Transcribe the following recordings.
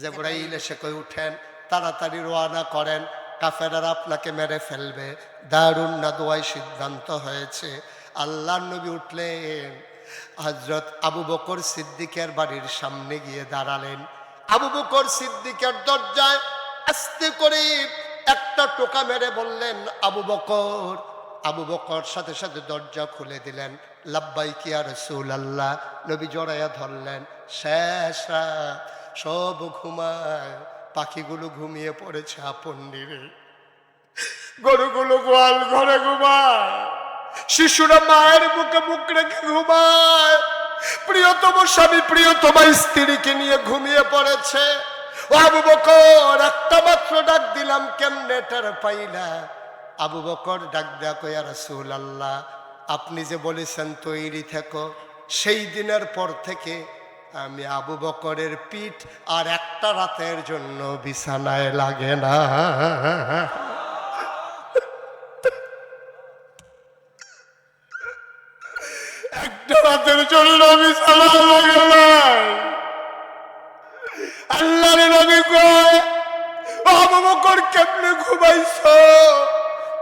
জিবরাইল এসে কই উঠেন, তাড়াতাড়ি রওনা করেন, কাফেররা আপনাকে মেরে ফেলবে। দারুন নাদওয়ায় সিদ্ধান্ত হয়েছে। আল্লাহর নবী উঠলেন, হযরত আবু বকর সিদ্দিকের বাড়ির সামনে গিয়ে দাঁড়ালেন। আবু বকর সিদ্দিকের দরজায় আস্তে করে একটা টোকা মেরে বললেন, আবু বকর। আবু বকর সাথে সাথে দরজা খুলে দিলেন। লাব্বাইক ইয়া রাসূলুল্লাহ। নবী জড়াইয়া ধরলেন। শেষ রাত, সব ঘুমায়, পাখিগুলো ঘুমিয়ে পড়েছে আপন নিরে, গরুগুলো গোয়াল ঘরে ঘুমায়, শিশুরা মায়ের বুকে মুখ রেখে ঘুমায়, প্রিয়তম স্বামী প্রিয়তমা স্ত্রীকে নিয়ে ঘুমিয়ে পড়েছে। ও আবু বকর, একটা মাত্র ডাক দিলাম, কেমনে টের পাইলা? আবু বকর ডাক দেয়া কই, ইয়া রাসূলুল্লাহ, আপনি যে বলেছেন তৈরি থেকো, সেই দিনের পর থেকে আমি আবু বকরের পিঠ আর একটা রাতের জন্য বিছানায় লাগে না। একটা রাতের জন্য বিছানায় লাগে না। আল্লাহর নবী কয়, আবু বকর কেমনে ঘুমাইছো,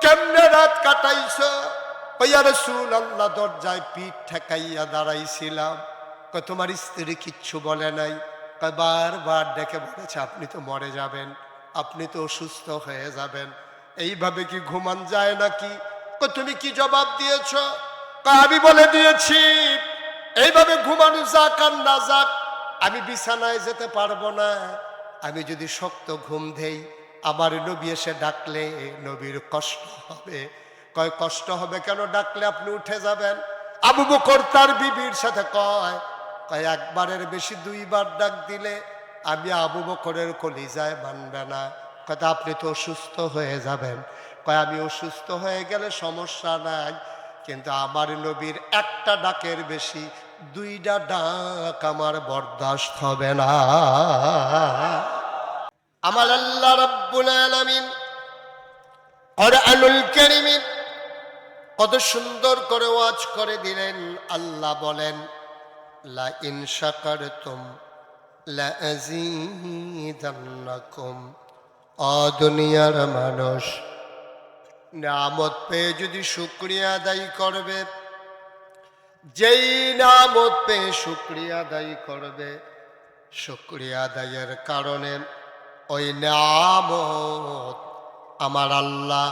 কেমনে রাত কাটাইছো? ইয়া রাসূলুল্লাহ, দরজায় পিঠ ঠেকাইয়া দাঁড়াইছিলাম। কয় তোমার স্ত্রী কিচ্ছু বলে নাই? কয় বারবার ডেকে বলেছে আপনি তো মরে যাবেন, আপনি তো অসুস্থ হয়ে যাবেন, এইভাবে কি ঘুমান যায় নাকি? কয় তুমি কি জবাব দিয়েছ? কয় আমি বলে দিয়েছি, এইভাবে ঘুমানো যাক আর না যাক, আমি বিছানায় যেতে পারবো না। আমি যদি শক্ত ঘুম দেই, আমার নবী এসে ডাকলে নবীর কষ্ট হবে। কয় কষ্ট হবে কেন? ডাকলে আপনি উঠে যাবেন। আবু বকর তার বিবির সাথে কয়, একবারের বেশি দুইবার ডাক দিলে আমি আবু বকরের কলিজায় মানবে না। কথা আপনি তো অসুস্থ হয়ে যাবেন। কয় আমি অসুস্থ হয়ে গেলে সমস্যা নাই, কিন্তু আমার নবীর একটা ডাকের বেশি দুইটা ডাক আমার বরদাস্ত হবে না। আমার আল্লাহ রাব্বুল আলামিন কুরআনুল কারীমে কত সুন্দর করে ওয়াজ করে দিলেন। আল্লাহ বলেন, লা ইন শাকারতুম লা আযীদান্নাকুম। ও দুনিয়ার মানুষ, নিয়ামত পেয়ে যদি শুকরিয়া আদায় করবে, যেই নিয়ামত পেয়ে শুকরিয়া আদায় করবে, শুকরিয়া আদায়ের কারণে ওই নিয়ামত আমার আল্লাহ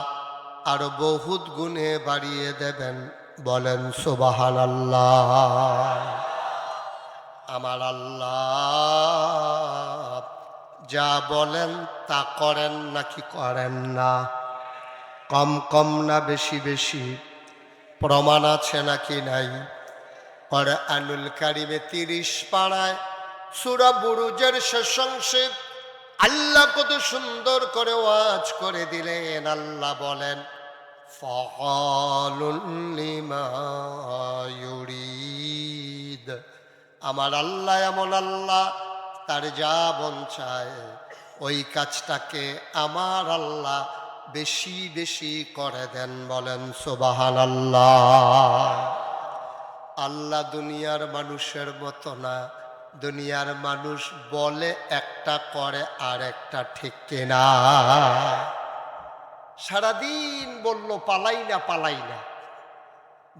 আরো বহুত গুণে বাড়িয়ে দেবেন। বলেন সুবহানাল্লাহ। আমার আল্লাহ যা বলেন তা করেন নাকি করেন না? কম কম না বেশি বেশি? প্রমাণ আছে নাকি নাই? কুরআনুল কারীমে ৩০ পারায় সূরা বুরুজের শেষ অংশে আল্লাহ কত সুন্দর করে ওয়াজ করে দিলেন। আল্লাহ বলেন, ফাআলুন লিমা ইউরিদ। আমার আল্লাহ এমন আল্লাহ, তার যা মন চায় ওই কাজটাকে আমার আল্লাহ বেশি বেশি করে দেন। বলেন সুবহানাল্লাহ। আল্লাহ দুনিয়ার মানুষের মতো না। দুনিয়ার মানুষ বলে একটা, করে আর একটা, ঠিক কিনা? সারাদিন বলল পালাই না পালাই না,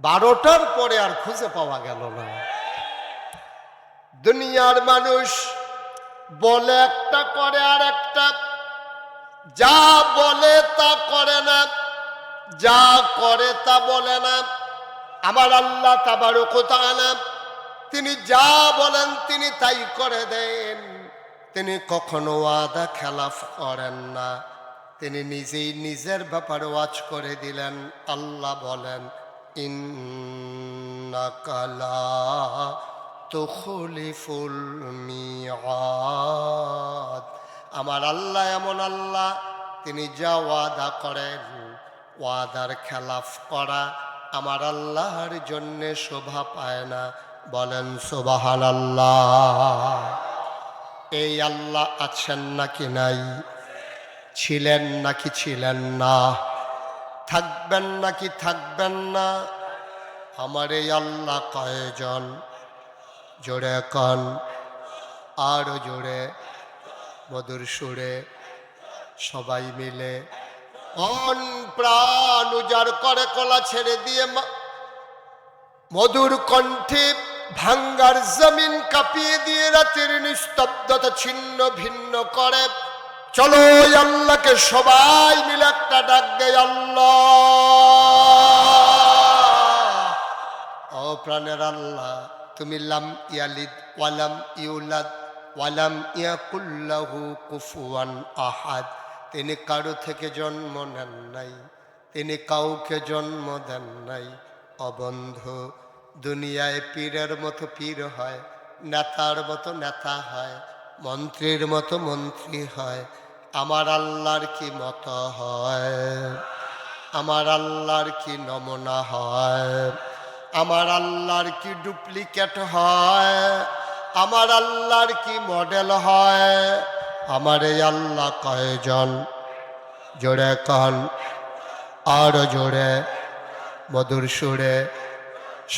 12টার পরে আর খুঁজে পাওয়া গেল না। দুনিয়ার মানুষ বলে একটা, করে আর একটা, যা বলে তা করে না, যা করে তা বলে না। আমার আল্লাহ তাবারক ওয়া তাআলা তিনি যা বলেন তিনি তাই করে দেন। তিনি কখনো ওয়াদা খেলাফ করেন না। তিনি নিজেই নিজের ব্যাপারে ওয়াজ করে দিলেন। আল্লাহ বলেন, ইন্নাকা লা তুখলিফুল মিআদ। আমার আল্লাহ এমন আল্লাহ, তিনি যা ওয়াদা করেন, ওয়াদার খেলাফ করা আমার আল্লাহর জন্য শোভা পায় না। বলেন সুবহানাল্লাহ। এই আল্লাহ আছেন নাকি নাই? ছিলেন নাকি ছিলেন না? থাকবেন নাকি থাকবেন না? আমার এই আল্লাহ কয়জন? জোরে কন, আরো জোরে। মধুর সুরে সবাই মিলে মন প্রাণ উজাড় করে কলা ছেড়ে দিয়ে মধুর কণ্ঠে ভাঙ্গার জমিন কাঁপিয়ে দিয়ে রাতের নিস্তব্ধতা ছিন্ন ভিন্ন করে চলো আল্লাহকে সবাই মিলে একটা ডাক দেয় আল্লাহ। ও প্রাণের আল্লাহ, তুমি লাম ইয়ালিদ ওয়ালাম ইউলাদ ওয়ালাম ইয়াকুল লাহু কুফুয়ান আহাদ। তিনি কারো থেকে জন্ম নেন নাই, তিনি কাউকে জন্ম দেন নাই। অবন্ধ, দুনিয়ায় পীরের মতো পীর হয়, নেতার মতো নেতা হয়, মন্ত্রীর মতো মন্ত্রী হয়। আমার আল্লাহর কি মতো হয়? আমার আল্লাহর কি নমুনা হয়? আমার আল্লাহর কি ডুপ্লিকেট হয়? আমার আল্লাহর কি মডেল হয়? আমার এই আল্লাহ কয়জন? জোরে কান, আরো জোরে, মধুর সুরে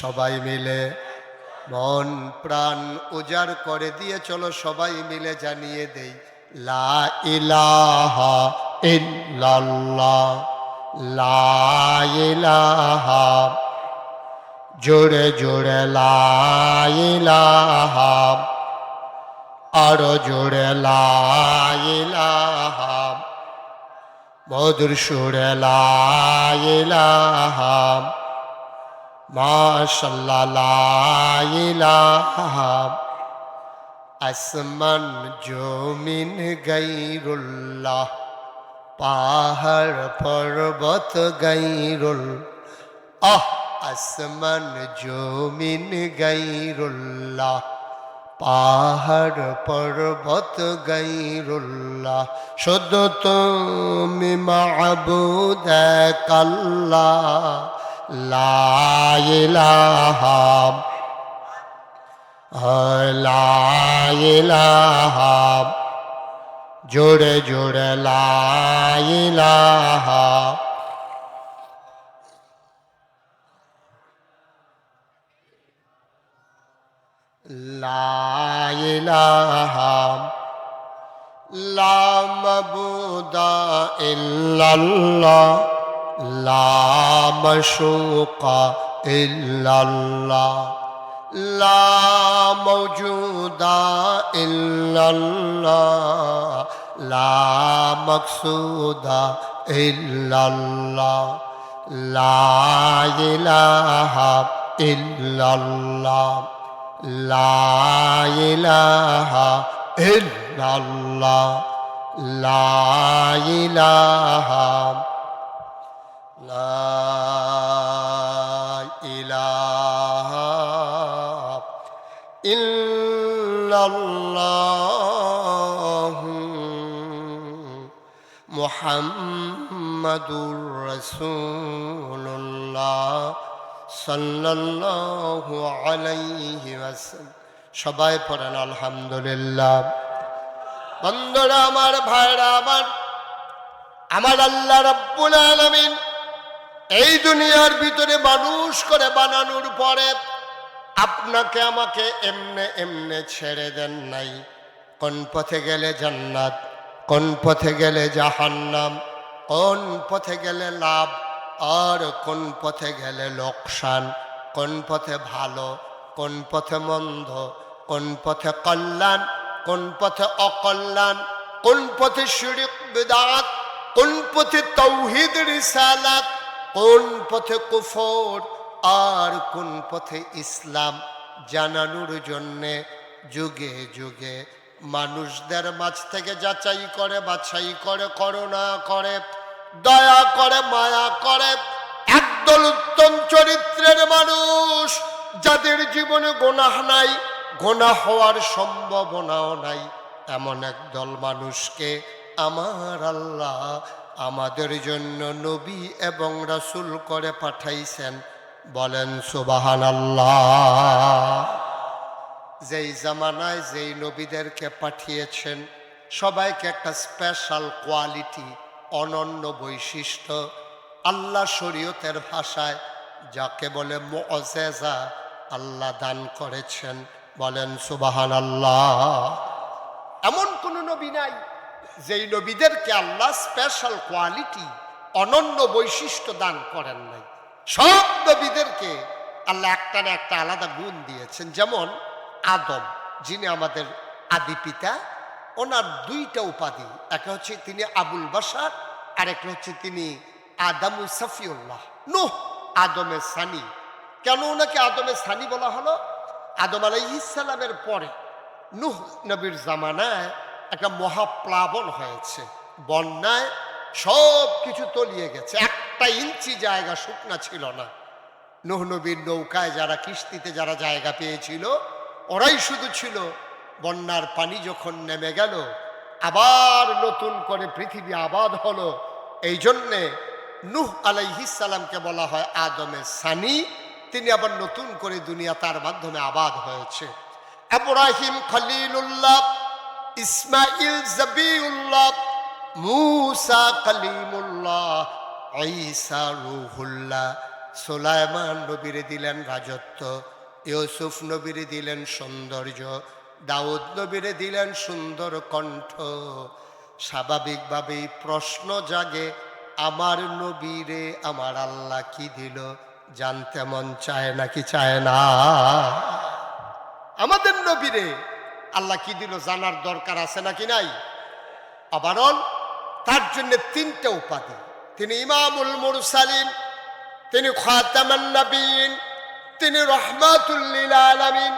সবাই মিলে মন প্রাণ উজাড় করে দিয়ে চলো সবাই মিলে জানিয়ে দেই লা ইলাহা ইল্লাল্লাহ, লা ইলাহা, জোরে জোরে লা ইলাহা, আরো জোরে লা ইলাহা, মধুর সুরে লা ইলাহা, মাশাআল্লাহ লা ইলাহা। আসমান জমিন গায়রুল্লাহ, পাহাড় পর্বত গায়রুল, আসমান জমিন গায়রুল্লাহ, পাহাড় পর্বত গায়রুল্লাহ। শুধু তুমি মাবুদ এক আল্লাহ, লা ইলাহা, লা ইলাহা, জোরে জোরে লা ইলাহা। লা ইলাহা, লা মাবুদা ইল্লাল্লাহ, লা মাশুকা ইল্লাল্লাহ, লা মাওজুদা ইল্লাল্লাহ, লা মাকসুদা ইল্লাল্লাহ, লা ইলাহা ইল্লাল্লাহ, লা ইলাহা ইল্লাল্লাহ, লা ইলাহা, লা ইলাহা ইল্লাল্লাহ মুহাম্মাদুর রাসূলুল্লাহ সাল্লাল্লাহু আলাইহি ওয়াসাল্লাম। সবাই পড়েন আলহামদুলিল্লাহ। বন্ধুরা আমার, ভাইরা আমার, আমার আল্লাহ রাব্বুল আলামিন এই দুনিয়ার ভিতরে মানুষ করে বানানোর পরে আপনাকে আমাকে এমনে এমনে ছেড়ে দেন নাই। কোন পথে গেলে জান্নাত, কোন পথে গেলে জাহান্নাম, কোন পথে গেলে লাভ আর কোন পথে গেলে লোকসান, কোন পথে ভালো, কোন পথে মন্দ, কোন পথে কল্যাণ, কোন পথে অকল্যাণ, কোন পথে শিরক বিদআত, কোন পথে তাওহীদ রিসালাত, কোন পথে কুফর আর কোন পথে ইসলাম জানানোর জন্যে যুগে যুগে মানুষদের মাঝ থেকে যাচাই করে, বাছাই করে, করুণা করে, দয়া করে, মায়া করে একদল উত্তম চরিত্রের মানুষ, যাদের জীবনে গুনাহ নাই, গুনাহ হওয়ার সম্ভাবনাও নাই, এমন একদল মানুষকে আমার আল্লাহ আমাদের জন্য নবী এবং রাসূল করে পাঠাইছেন। বলেন সুবহানাল্লাহ। যেই জামানায় যেই নবীদেরকে পাঠিয়েছেন সবাইকে একটা স্পেশাল কোয়ালিটি, অনন্য বৈশিষ্ট্য, আল্লাহ শরীয়তের ভাষায় যাকে বলে মুআজিজা, আল্লাহ দান করেছেন। বলেন সুবহানাল্লাহ। এমন কোন নবী নাই যেই নবীদেরকে আল্লাহ স্পেশাল কোয়ালিটি, অনন্য বৈশিষ্ট্য দান করেন নাই। সব নবীদেরকে আল্লাহ একটা না একটা আলাদা গুণ দিয়েছেন। যেমন আদম, যিনি আমাদের আদি পিতা, ওনার দুইটা উপাধি, একটা হচ্ছে তিনি আবুল বাশার, আর একটা হচ্ছে তিনি আদামু সফিউল্লাহ, নূহ আদমের সানি। কেন ওনাকে আদমের সানি বলা হলো? আদম আলাইহিস সালামের পরে নূহ নবীর জামানায় একটা মহাপ্লাবন হয়েছে, বন্যায় সব কিছু তলিয়ে গেছে, একটা ইঞ্চি জায়গা শুকনা ছিল না। নূহ নবীর নৌকায় যারা, কিস্তিতে যারা জায়গা পেয়েছিল, ওরাই শুধু ছিল। বন্যার পানি যখন নেমে গেল, আবার নতুন করে পৃথিবী আবাদ হলো। এই জন্যে নূহ আলাইহিস সালামকে বলা হয় আদমের সানি। তিনি আবার নতুন করে দুনিয়া তার মাধ্যমে আবাদ হয়েছে। ইব্রাহিম খলিলুল্লাহ, ইসমাইল জবিউল্লাহ, মূসা কালিমুল্লাহ, ঈসা রূহুল্লাহ। সুলাইমান নবীরে দিলেন রাজত্ব, ইউসুফ নবীরে দিলেন সৌন্দর্য, দাউদ নবীরে দিলেন সুন্দর কণ্ঠ। স্বাভাবিকভাবেই প্রশ্ন জাগে, আমার নবীরে আমার আল্লাহ কি দিল? জানতে মন চায় নাকি চায় না? আমাদের নবীরে আল্লাহ কি দিল জানার দরকার আছে নাকি নাই? আবারও তার জন্য তিনটা উপাধি। তিনি ইমামুল মুরসালিন, তিনি খাতামান নবীন, তিনি রহমাতুল লিল আলামিন।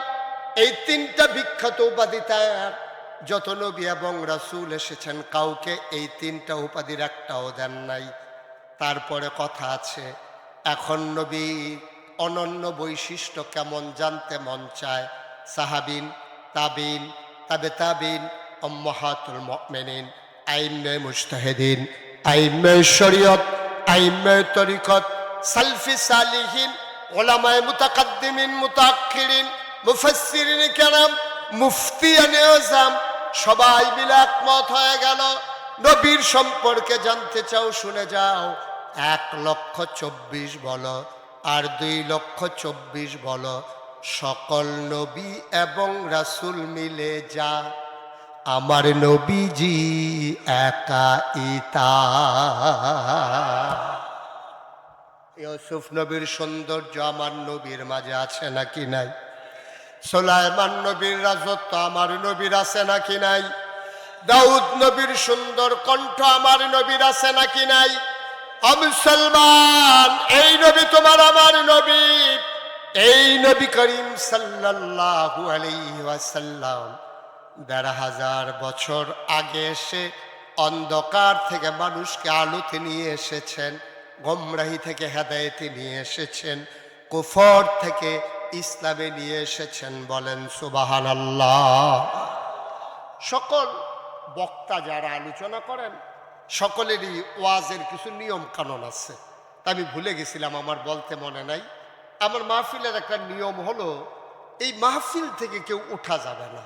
এই তিনটা বিখ্যাত উপাধি তার। যত নবী এবং রাসূল এসেছেন, কাউকে এই তিনটা উপাধির একটাও দেন নাই। তারপরে কথা আছে, এখন নবী অনন্য বৈশিষ্ট্য কেমন জানতে মন চায়। সাহাবিন, তাবিন, তাবে তাবিন, উম্মাহাতুল মুমিনিন, আইম্মে মুজতাহিদিন, আইম্মে শরীয়ত, আইম্মে তরিকত, সালফি সালিহিন, উলামায়ে মুতাকাদ্দিমিন মুতাআখিরিন, মুফাসসিরিন কেরাম, মুফতিয়ানে আযম, সবাই মিলে একমত হয়ে গেল, নবীর সম্পর্কে জানতে চাও শুনে যাও। 1,24,000 বলো আর 2,24,000 বলো, সকল নবী এবং রাসূল মিলে যা আমার নবীজি একা ইতা। ইউসুফ নবীর সৌন্দর্য আমার নবীর মাঝে আছে নাকি নাই? সুলাইমান নবীর রাজত্ব আমার নবীর আছে নাকি নাই? দাউদ নবীর সুন্দর কণ্ঠ আমার নবীর আছে নাকি নাই? মুসলমান, এই নবী তোমার আমার নবী। এই নবী করিম সাল্লাল্লাহু আলাইহি ওয়াসাল্লাম ১,৫০০ বছর আগে এসে অন্ধকার থেকে মানুষকে আলোতে নিয়ে এসেছেন, গোমরাহি থেকে হেদায়েতে নিয়ে এসেছেন, কুফর থেকে ইসলামে নিয়ে এসেছেন। বলেন সুবহানাল্লাহ। সকল বক্তা যারা আলোচনা করেন, সকলেরই ওয়াজের কিছু নিয়ম কানুন আছে। তা আমি ভুলে গেছিলাম, আমার বলতে মনে নাই। আমার মাহফিলের একটা নিয়ম হলো, এই মাহফিল থেকে কেউ উঠা যাবে না।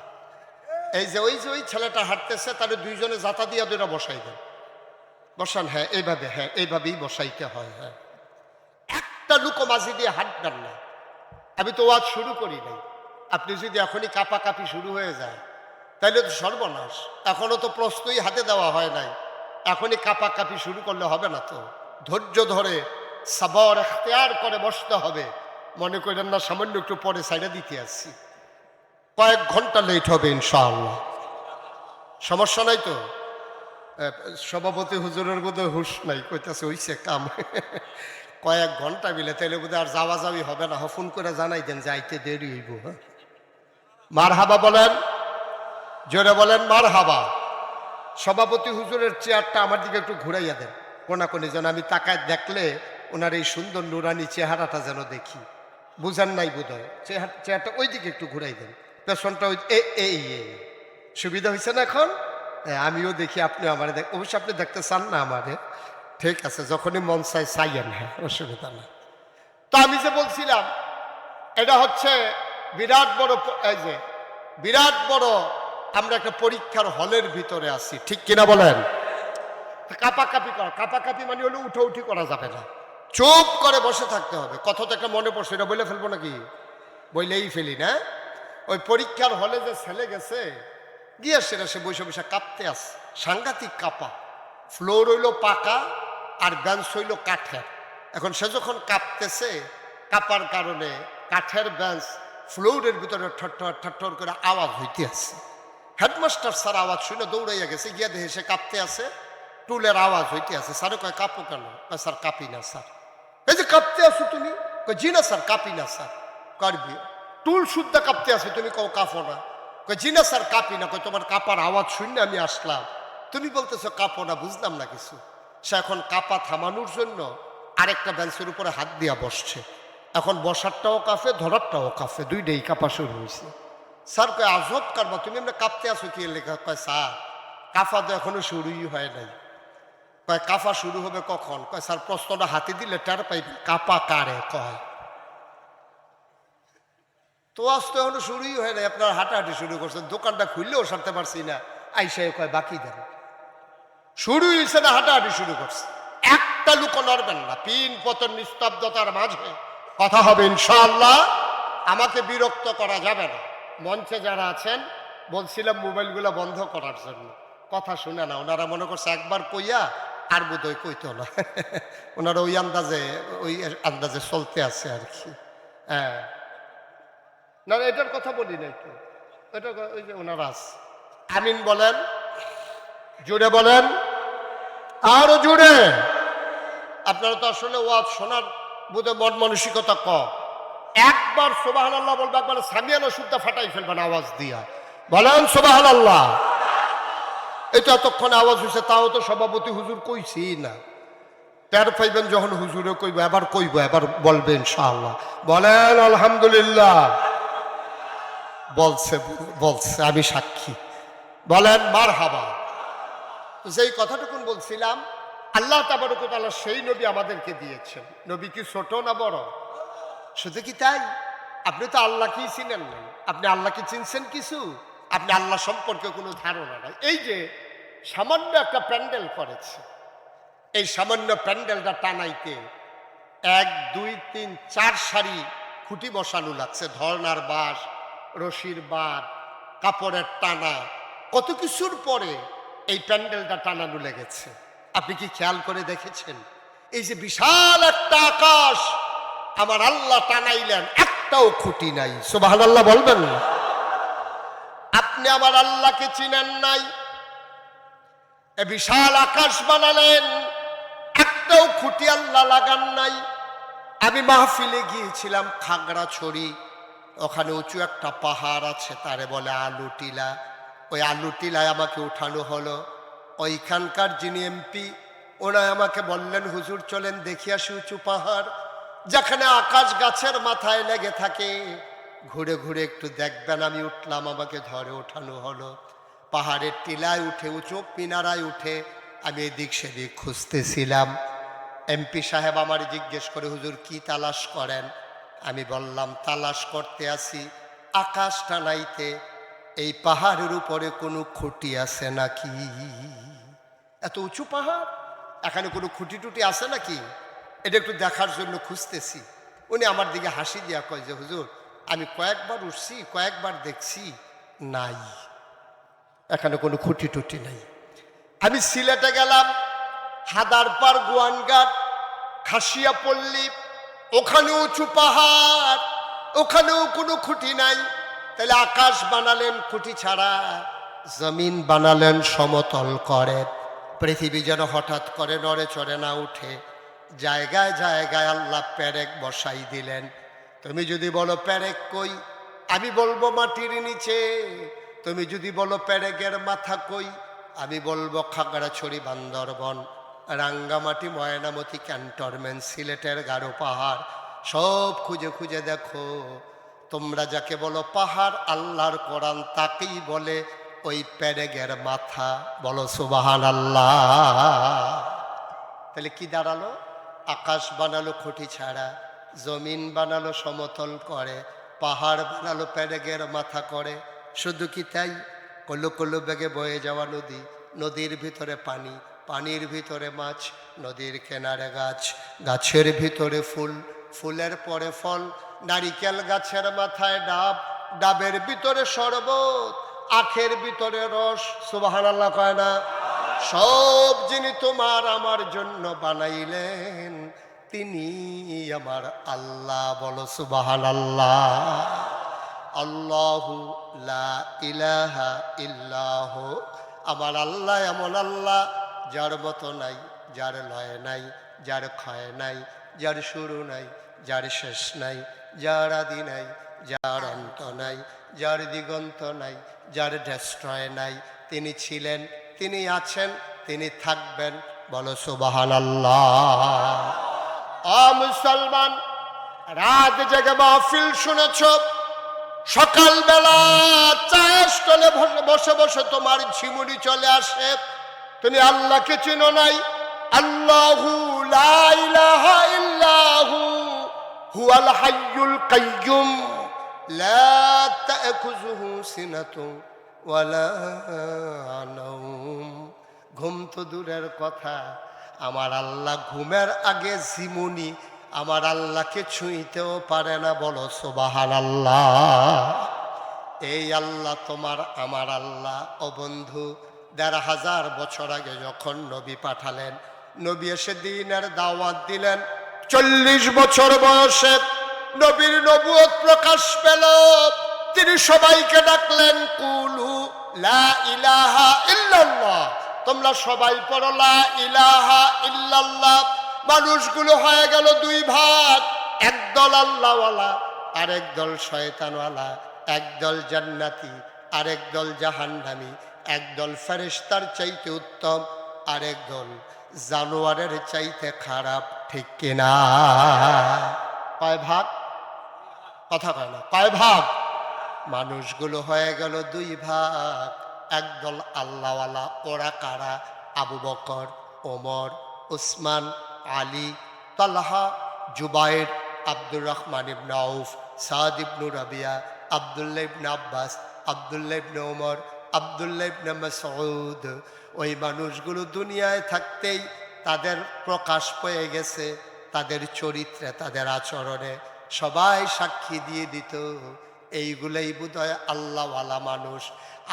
এই যে ওই ছেলেটা হাঁটতেছে, তার দুইজনে জাতা দিয়া দুইটা বসাই দেন। বসান, হ্যাঁ এইভাবে, হ্যাঁ এইভাবেই বসাইতে হয়। হ্যাঁ, একটা লুকো মাঝি দিয়ে হাঁটবেন না। আমি তো ওয়াজ শুরু করি নাই। আপনি যদি এখনই কাঁপাকাঁপি শুরু হয়ে যায় তাহলে তো সর্বনাশ। এখনো তো প্রশ্নই হাতে দেওয়া হয় নাই, এখনই কাঁপাকাঁপি শুরু করলে হবে না। তো ধৈর্য ধরে সাবর এখতিয়ার করে বসতে হবে। মনে করেন না সামান্য একটু পরে সাইডে দিতে আসছি, কয়েক ঘন্টা লেট হবে ইনশাআল্লাহ। সমস্যা নাই তো? সভাপতি হুজুরের বোধহয় হুশ নাই, কইতাছে হইছে কাম। কয়েক ঘন্টা মিলে তাইলে বোধহয় আর যাওয়া যাওয়ি হবে না। ফোন করে জানাই দেন যে আইতে দেরি হইব। হ্যাঁ, মারহাবা বলেন, জোরে বলেন মারহাবা। সভাপতি হুজুরের চেয়ারটা আমার দিকে একটু ঘুরাইয়া দেন কোনাকুনি, যেন আমি তাকায় দেখলে ওনার এই সুন্দর নুরানি চেহারাটা যেন দেখি। বুঝেন নাই বোধহয়, চেয়ারটা ওই দিকে একটু ঘুরাই দেন, পেছনটা ওই এই সুবিধা হয়েছে না এখন? আমিও দেখি, আপনি আমার দেখ, অবশ্য আপনি দেখতে চান না আমারে, ঠিক আছে, যখনই মন চাই চাইয়েন, হ্যাঁ অসুবিধা না। তো আমি যে বলছিলাম, এটা হচ্ছে বিরাট বড়, এই যে বিরাট বড় আমরা একটা পরীক্ষার হলের ভিতরে আছি, ঠিক কিনা বলেন? কাঁপাকাঁপি করা, কাঁপাকাঁপি মানে হলো উঠি করা যাবে না, চুপ করে বসে থাকতে হবে। কথা তো একটা মনে পড়ছে, এটা বলে ফেলবো নাকি? বইলেই ফেলি না। ওই পরীক্ষার হলে যে ছেলে গেছে, গিয়া সেটা সে বসে বসে কাঁপতে আছে, সাংঘাতিক কাঁপা। ফ্লোর হইল পাকা আর বেঞ্চ হইল কাঠের। এখন সে যখন কাঁপতেছে, কাঁপার কারণে কাঠের বেঞ্চ ফ্লোরের ভিতরে ঠট্টর ঠট্টর করে আওয়াজ হইতে আছে। হেডমাস্টার স্যার আওয়াজ শুনে দৌড়াইয়া গেছে, গিয়া দেখে সে কাঁপতে আছে, টুলের আওয়াজ হইতে আছে। স্যারে কয় কাঁপো কেন? কয় স্যার কাঁপি না স্যার। এই যে কাঁপতে আছো তুমি? কয় জি না স্যার কাঁপি না স্যার। করবি টুল শুদ্ধ কাঁপতে আছে, তুমি কও কাঁপো না? কয় জি না স্যার কাঁপি না। কয় তোমার কাঁপার আওয়াজ শুনে আমি আসলাম, তুমি বলতেছো কাঁপো না, বুঝলাম না কিছু। সে এখন কাঁপা থামানোর জন্য আরেকটা বেঞ্চের উপরে হাত দিয়া বসছে। এখন বসারটাও কাঁপে, ধরারটাও কাঁপে, দুইটাই কাঁপা শুরু হয়েছে। স্যার কয় আজব কারবা, তুমি এমনি কাঁপতে আসো কি লেখা? কয় স্যার কাঁপা তো এখনো শুরুই হয় নাই। কয় কাঁপা শুরু হবে কখন? কয় স্যার প্রশ্নটা হাতে দিলে টের পাইবে কাঁপা কারে কয়। তো আজ তো এখনো শুরুই হয় নাই, আপনার হাঁটাহাঁটি শুরু করছেন, দোকানটা খুললেও সারতে পারছি না, আইসা কয় বাকি দেন। শুরু হয়েছে না, হাঁটাহাঁটি শুরু করছে। একটা লুকো নড়বেন না, পিন পতন নিস্তব্ধতার মাঝে কথা হবে ইনশাআল্লাহ। আমাকে বিরক্ত করা যাবে না। মঞ্চে যারা আছেন বলছিলাম মোবাইলগুলো বন্ধ করার জন্য, কথা শুনে না। ওনারা মনে করছে একবার কইয়া আর বোধহয় কইতো না। ওনারা ওই আন্দাজে চলতে আছে আর কি। হ্যাঁ, না এটার কথা বলি নাই তো, এটা ওই যে ওনারা আছে। আমিন বলেন, জুড়ে বলেন, আরো জুড়ে। আপনারা তো আসলে ওয়াজ শোনার বোধ মন মানসিকতা কম। একবার সুবহানাল্লাহ বলবে, একবার সামিয়ানা শুদ্ধ ফাটাই ফেলবেন আওয়াজ দিয়া। বলেন সুবহানাল্লাহ। এটা এতক্ষণে আওয়াজ হয়েছে, তাও তো সভাপতি হুজুর কইছি না। টের পাইবেন যখন হুজুরে কইব, এবার কইব, এবার বলবে ইনশাআল্লাহ। বলেন আলহামদুলিল্লাহ। বলছে বলছে, আমি সাক্ষী। বলেন মারহাবা। যেই কথাটুকুন বলছিলাম, আল্লাহ তাবারক ওয়া তাআলা সেই নবী আমাদেরকে দিয়েছেন। নবী কি ছোট না বড়? শুধু কি তাই? আপনি তো আল্লাহকেই চিনেন নাই। আপনি আল্লাহকে চিনছেন কিছু? আপনি আল্লাহ সম্পর্কে কোনো ধারণা নাই। এই যে সামান্য একটা প্যান্ডেল করেছে, এই সামান্য প্যান্ডেলটা টানাইতে 1 2 3 4 সারি খুঁটি বসানো লাগছে। ধর্নার বাঁশ, রশির বাঁধ, কাপড়ের টানা, কত কিছুর পরে এই প্যান্ডেলটা টানানো লেগেছে। আপনি কি খেয়াল করে দেখেছেন? এই যে বিশাল একটা আকাশ আমার আল্লাহ টানাইলেন, একটাও খুঁটি নাই। সুবহানাল্লাহ বলবেন না? আপনি আমার আল্লাহকে চিনেন নাই, এ বিশাল আকাশ বানালেন, একটাও খুঁটি আল্লাহ লাগান নাই। আমি মাহফিলে গিয়েছিলাম খাগড়াছড়ি, ওখানে উঁচু একটা পাহাড় আছে, তারে বলে আলু টিলা। ওই আলু টিলায় আমাকে উঠানো হলো। ওইখানকার যিনি এমপি, ওনায় আমাকে বললেন হুজুর চলেন দেখি আসি উঁচু পাহাড়, যেখানে আকাশ গাছের মাথায় লেগে থাকে, ঘুরে ঘুরে একটু দেখবেন। আমি উঠলাম, আমাকে ধরে ওঠানো হলো। পাহাড়ের টিলায় উঠে, উঁচু মিনারায় উঠে আমি এদিক সেদিক খুঁজতেছিলাম। এমপি সাহেব আমার জিজ্ঞেস করে, হুজুর কি তালাশ করেন? আমি বললাম তালাশ করতে আসি আকাশ টানাইতে, এই পাহাড়ের উপরে কোনো খুঁটি আছে নাকি? এত উঁচু পাহাড়, এখানে কোনো খুঁটি টুটি আছে নাকি? এটা একটু দেখার জন্য খুঁজতেছি। উনি আমার দিকে হাসি দিয়া কয় যে হুজুর আমি কয়েকবার উঠছি, কয়েকবার দেখছি, নাই, এখানে কোনো খুঁটি টুটি নাই। আমি সিলেটে গেলাম, হাদারপাড়, গোয়ানঘাট, খাসিয়াপল্লী, ওখানে উঁচু পাহাড়, ওখানেও কোনো খুঁটি নাই। তাহলে আকাশ বানালেন খুঁটি ছাড়া, জমিন বানালেন সমতল করে, পৃথিবী যেন হঠাৎ করে নড়ে চড়ে না উঠে। জায়গায় জায়গায় আল্লাহ পেরেক বসাই দিলেন। তুমি যদি বলো পেরেক কই, আমি বলবো মাটির নিচে। তুমি যদি বলো পেরেকের মাথা কই, আমি বলবো খাগড়াছড়ি, বান্দরবন, রাঙ্গামাটি, ময়নামতি, ক্যান্টনমেন্ট, সিলেটের গারো পাহাড়, সব খুঁজে খুঁজে দেখো। তোমরা যাকে বলো পাহাড়, আল্লাহর কোরআন তাকেই বলে ওই পেরেকের মাথা। বলো সুবহানাল্লাহ। তাহলে কি দাঁড়ালো? আকাশ বানালো খুঁটি ছাড়া, জমিন বানালো সমতল করে, পাহাড় বানালো পেরেকের মাথা করে। শুধু কি তাই? কলো কলো বেগে বয়ে যাওয়া নদী, নদীর ভিতরে পানি, পানির ভিতরে মাছ, নদীর কিনারে গাছ, গাছের ভিতরে ফুল, ফুলের পরে ফল, নারিকেল গাছের মাথায় ডাব, ডাবের ভিতরে শরবত, আখের ভিতরে রস, সুবহানাল্লাহ কয় না? সব যিনি তোমার আমার জন্য বানাইলেন তিনি আমার আল্লাহ, বলো সুবহানাল্লাহ। আল্লাহু লা ইলাহা ইল্লাহু, আমার আল্লাহ এমন আল্লাহ যার মতো নাই, যার লয় নাই, যার ক্ষয় নাই, যার শুরু নাই, যার শেষ নাই, যার আদি নাই, যার অন্ত নাই, যার দিগন্ত নাই, যার ডেস্ট্রয় নাই। তিনি ছিলেন, তিনি আছেন, তিনি থাকবেন, বলো সুবহানাল্লাহ। ও মুসলমান, রাত জেগে মাহফিল শুনেছ, সকালবেলা চায়ের স্টলে বসে বসে তোমার ঝিমুনি চলে আসে, তুমি আল্লাহকে চিনো নাই। আল্লাহু লা ইলাহা ইল্লাহু হুয়াল হাইয়ুল কাইয়্যুম লা তা'খুযুহু সিনাতুন ওয়ালা নাওম। ঘুম তো দূরের কথা, আমার আল্লাহ ঘুমের আগে ঝিমুনি আমার আল্লাহকে ছুঁইতেও পারে না, বলো সুবহানাল্লাহ। এই আল্লাহ তোমার আমার আল্লাহ। ও বন্ধু, ১৫০০ বছর আগে যখন নবী পাঠালেন, নবী এসে দ্বীনের দাওয়াত দিলেন, ৪০ বছর বয়সে নবীর নবুয়ত প্রকাশ পেল। তিনি সবাইকে ডাকলেন, কুলু লা ইলাহা ইল্লাল্লাহ, তোমরা সবাই পড়ো লা ইলাহা ইল্লাল্লাহ। মানুষগুলো হয়ে গেল দুই ভাগ, একদল আল্লাহওয়ালা আর একদল শয়তানওয়ালা, একদল জান্নাতি আর একদল জাহান্নামী, একদল ফেরেশতার চাইতে উত্তম আর একদল জানোয়ারের চাইতে খারাপ, ঠিক কিনা? কয় ভাগ? কথা কয় না, কয় ভাগ? মানুষগুলো হয়ে গেল দুই ভাগ, একদল আল্লাহওয়ালা। ওরা কারা? আবু বকর, ওমর, উসমান, আলী, তালহা, জুবাইর, আব্দুর রহমান ইবনে আউফ, সাদ ইবনে রাবিয়া, আব্দুল্লাহ ইবনে আব্বাস, আব্দুল্লাহ ইবনে ওমর, আব্দুল্লাহ ইবনে মাসউদ। ওই মানুষগুলো দুনিয়ায় থাকতেই তাদের প্রকাশ পেয়ে গেছে, তাদের চরিত্রে, তাদের আচরণে সবাই সাক্ষী দিয়ে দিত এইগুলাই বোধহয় আল্লাহওয়ালা মানুষ।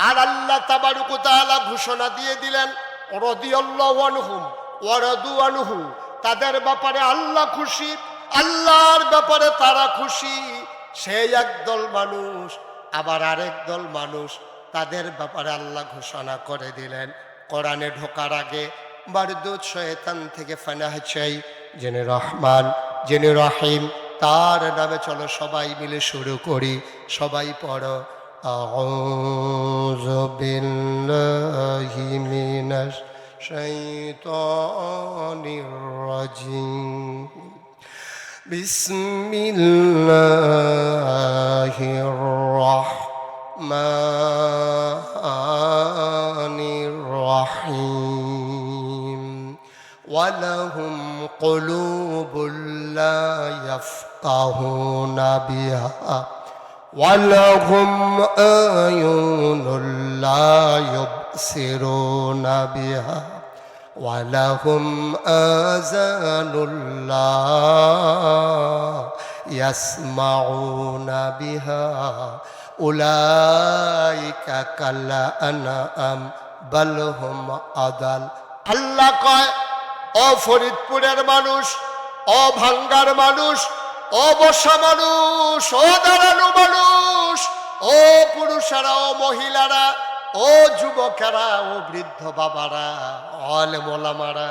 আর আল্লাহ তাবারক ওয়া তাআলা ঘোষণা দিয়ে দিলেন, রাদিয়াল্লাহু আনহুম ওয়া রাদু আনহু, তাদের ব্যাপারে আল্লাহ খুশি, আল্লাহর ব্যাপারে তারা খুশি। সেই একদল মানুষ, আবার আরেক দল মানুষ, তাদের ব্যাপারে আল্লাহ ঘোষণা করে দিলেন। কোরআনে ঢোকার আগে মারদুদ শয়তান থেকে পানাহ চাই, যিনি রহমান, যিনি রহিম, তার নামে চলো সবাই মিলে শুরু করি। সবাই পড়ো, আউযু বিল্লাহি মিনাশ শাইতানির রাজিম, বিসমিল্লাহির রাহমানির রাহিম। ওয়ালাহুম কুলুবুল লা ইয়াফকাহুনা বিহা ওয়ালাহুম আয়ুনুল লা ইউবসিরুনা বিহা ওয়ালাহুম আযানুল লা ইয়াসমাউনা বিহা উলাইকা কাল আনআম বাল হুম আদাল। আল্লাহ কয়, ও ফরিদপুরের মানুষ, ও ভাঙ্গার মানুষ, ও বসা মানুষ, ও দাঁড়ানো মানুষ, ও পুরুষেরা, ও মহিলারা, ও যুবকেরা, ও বৃদ্ধ বাবারা, আলেম ওলামারা,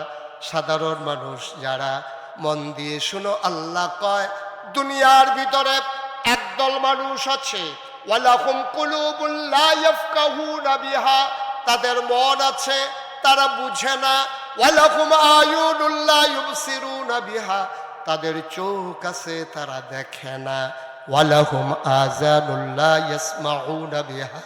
সাধারণ মানুষ যারা, মন দিয়ে শুনো। আল্লাহ কয়, দুনিয়ার ভিতরে একদল মানুষ আছে, ওয়ালাহুম কুলুবুল লা ইয়াফকাহুনা বিহা, তাদের মন আছে, তারা বুঝে না। ওয়ালাহুম আয়ুনুল লা ইউবসিরুনা বিহা, তাদের চোখ আছে, তারা দেখে না। ওয়ালাহুম আযানুল লা ইয়াসমাউনা বিহা,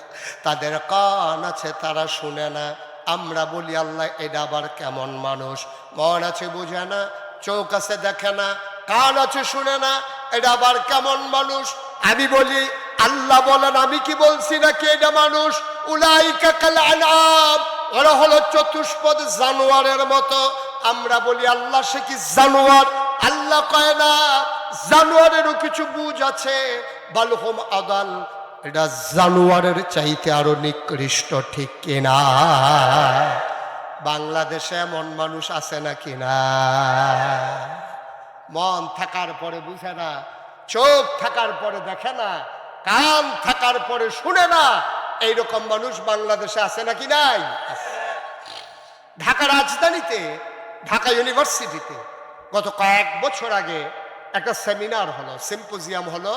তাদের কান আছে, তারা শুনে না। আমরা বলি, আল্লাহ এটা আবার কেমন মানুষ? মন আছে, বুঝে না, চোখ আছে, দেখে না, কান আছে, শুনে না, এটা আবার কেমন মানুষ? আমি বলি, আল্লাহ বলেন, আমি কি বলছি নাকি এটা মানুষ? উলাইকা কাল আনআম, ওরা হলো চতুষ্পদ জানোয়ারের মতো। আমরা বলি, আল্লাহ সে কি জানোয়ার? আল্লাহ কয় না, জানোয়ারেরও কিছু বুঝ আছে। বাল হুম আদাল, এটা জানোয়ারের চাইতে আরো নিকৃষ্ট, ঠিক কিনা? বাংলাদেশে এমন মানুষ আছে নাকি না? মন থাকার পরে বুঝে না, চোখ থাকার পরে দেখে না, কান থাকার পরে শুনে না, এইরকম মানুষ বাংলাদেশে আছে নাকি নাই? ঢাকা রাজধানীতে, ঢাকা ইউনিভার্সিটিতে গত কয়েক বছর আগে একটা সেমিনার হলো, সিম্পোজিয়াম হলো,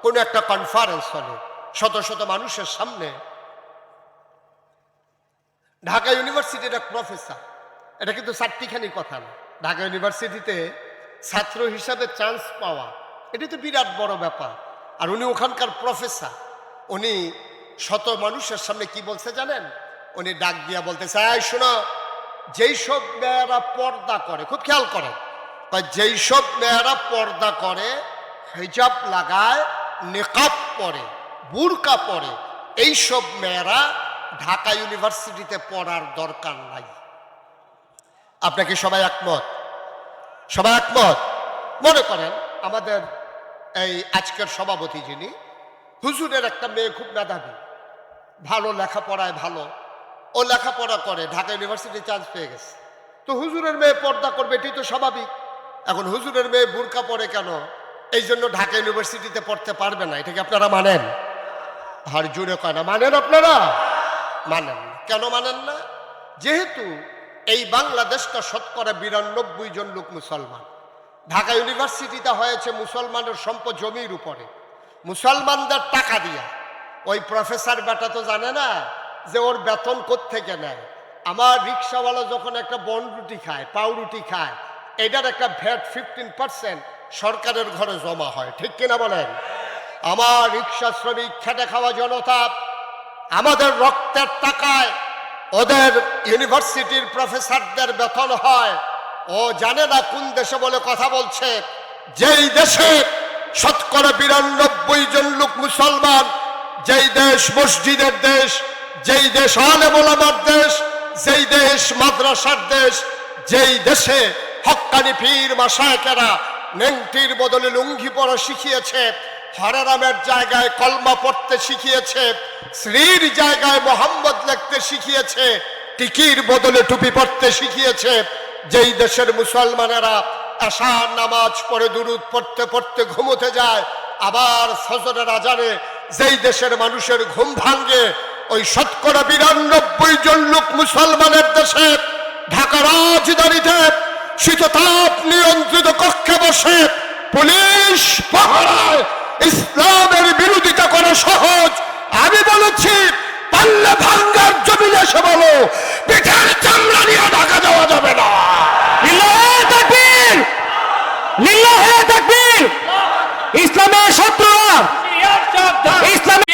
কোনো একটা কনফারেন্স হলো শত শত মানুষের সামনে। ঢাকা ইউনিভার্সিটির এক প্রফেসর, এটা কিন্তু চারটিখানি কথা না, ঢাকা ইউনিভার্সিটিতে ছাত্র হিসাবে চান্স পাওয়া এটি তো বিরাট বড় ব্যাপার। আর উনি ওখানকার প্রফেসর, উনি শত মানুষের সামনে কি বলছে জানেন? উনি ডাক দিয়া বলতেছে, এই শোনো, যেই সব মেয়েরা পর্দা করে, খুব খেয়াল করেন, যেই সব মেয়েরা পর্দা করে, হিজাব লাগায়, নিকাব পরে, বুরকা পরে, এইসব মেয়েরা ঢাকা ইউনিভার্সিটিতে পড়ার দরকার নাই। আপনাকে সবাই একমত? সবাই একমত? মনে করেন আমাদের এই আজকের সভাপতি যিনি, হুজুরের একটা মেয়ে খুব মেধাবী, ভালো লেখাপড়ায় ভালো, ও লেখাপড়া করে, ঢাকা ইউনিভার্সিটি চান্স পেয়ে গেছে, তো হুজুরের মেয়ে পর্দা করবে, এটি তো স্বাভাবিক। এখন হুজুরের মেয়ে বুরকা পরে কেন? এই জন্য ঢাকা ইউনিভার্সিটিতে পড়তে পারবে না। এটা কি আপনারা মানেন? আর জুড়ে কয় না মানেন? আপনারা মানেন না। কেন মানেন না? যেহেতু এই বাংলাদেশটা শতকরা 92 জন লোক মুসলমান, ঢাকা ইউনিভার্সিটিটা হয়েছে মুসলমানের সম্পদ জমির উপরে, মুসলমানদের টাকা দিয়া। ওই প্রফেসর বেটা তো জানে না যে ওর বেতন কোত্থেকে নেয়। আমার রিক্সাওয়ালা যখন একটা বনরুটি খায়, পাউরুটি খায়, এটার একটা ভ্যাট 15% সরকারের ঘরে জমা হয়, ঠিক কিনা বলেন? আমার রিক্সা শ্রমিক, খেটে খাওয়া জনতা, আমাদের রক্তের টাকায় ওদের ইউনিভার্সিটির প্রফেসরদের বেতন হয়। ও জানে না কোন দেশে বলে কথা বলছে, যেই দেশে শতকরা 92 জন লোক মুসলমান, যেই দেশ মসজিদের দেশ, যেই দেশ আলেম ওলামার দেশ, যেই দেশ মাদ্রাসার দেশ, যেই দেশে হক্কানি পীর মাশায়েখেরা নেংটির বদলে লুঙ্গি পরা শিখিয়েছে, হরেরামের জায়গায় কলমা পড়তে শিখিয়েছে, শ্রীর জায়গায় মোহাম্মদ লিখতে শিখিয়েছে, টিকির বদলে টুপি পড়তে শিখিয়েছে, যেই দেশের মুসলমানেরা আশার নামাজ পড়ে দুরুদ পড়তে পড়তে ঘুমোতে যায়, আবার ফজরের আজানে যেই দেশের মানুষের ঘুম ভাঙ্গে, ওই শতকরা 92 জন লোক মুসলমানের দেশে ঢাকা রাজধানীতে শীততাপ নিয়ন্ত্রিত কক্ষে বসে পুলিশ পাহারায় ইসলামের বিরোধিতা করা সহজ। আমি বলেছি, পাল্লে ভাঙ্গার জমিনে এসে বলো, পিঠের চামড়া নিয়ে ঢাকা যাওয়া যাবে না। লিল্লাহে তাকবীর, লিল্লাহে তাকবীর। ইসলামের শত্রুরা, ইসলামের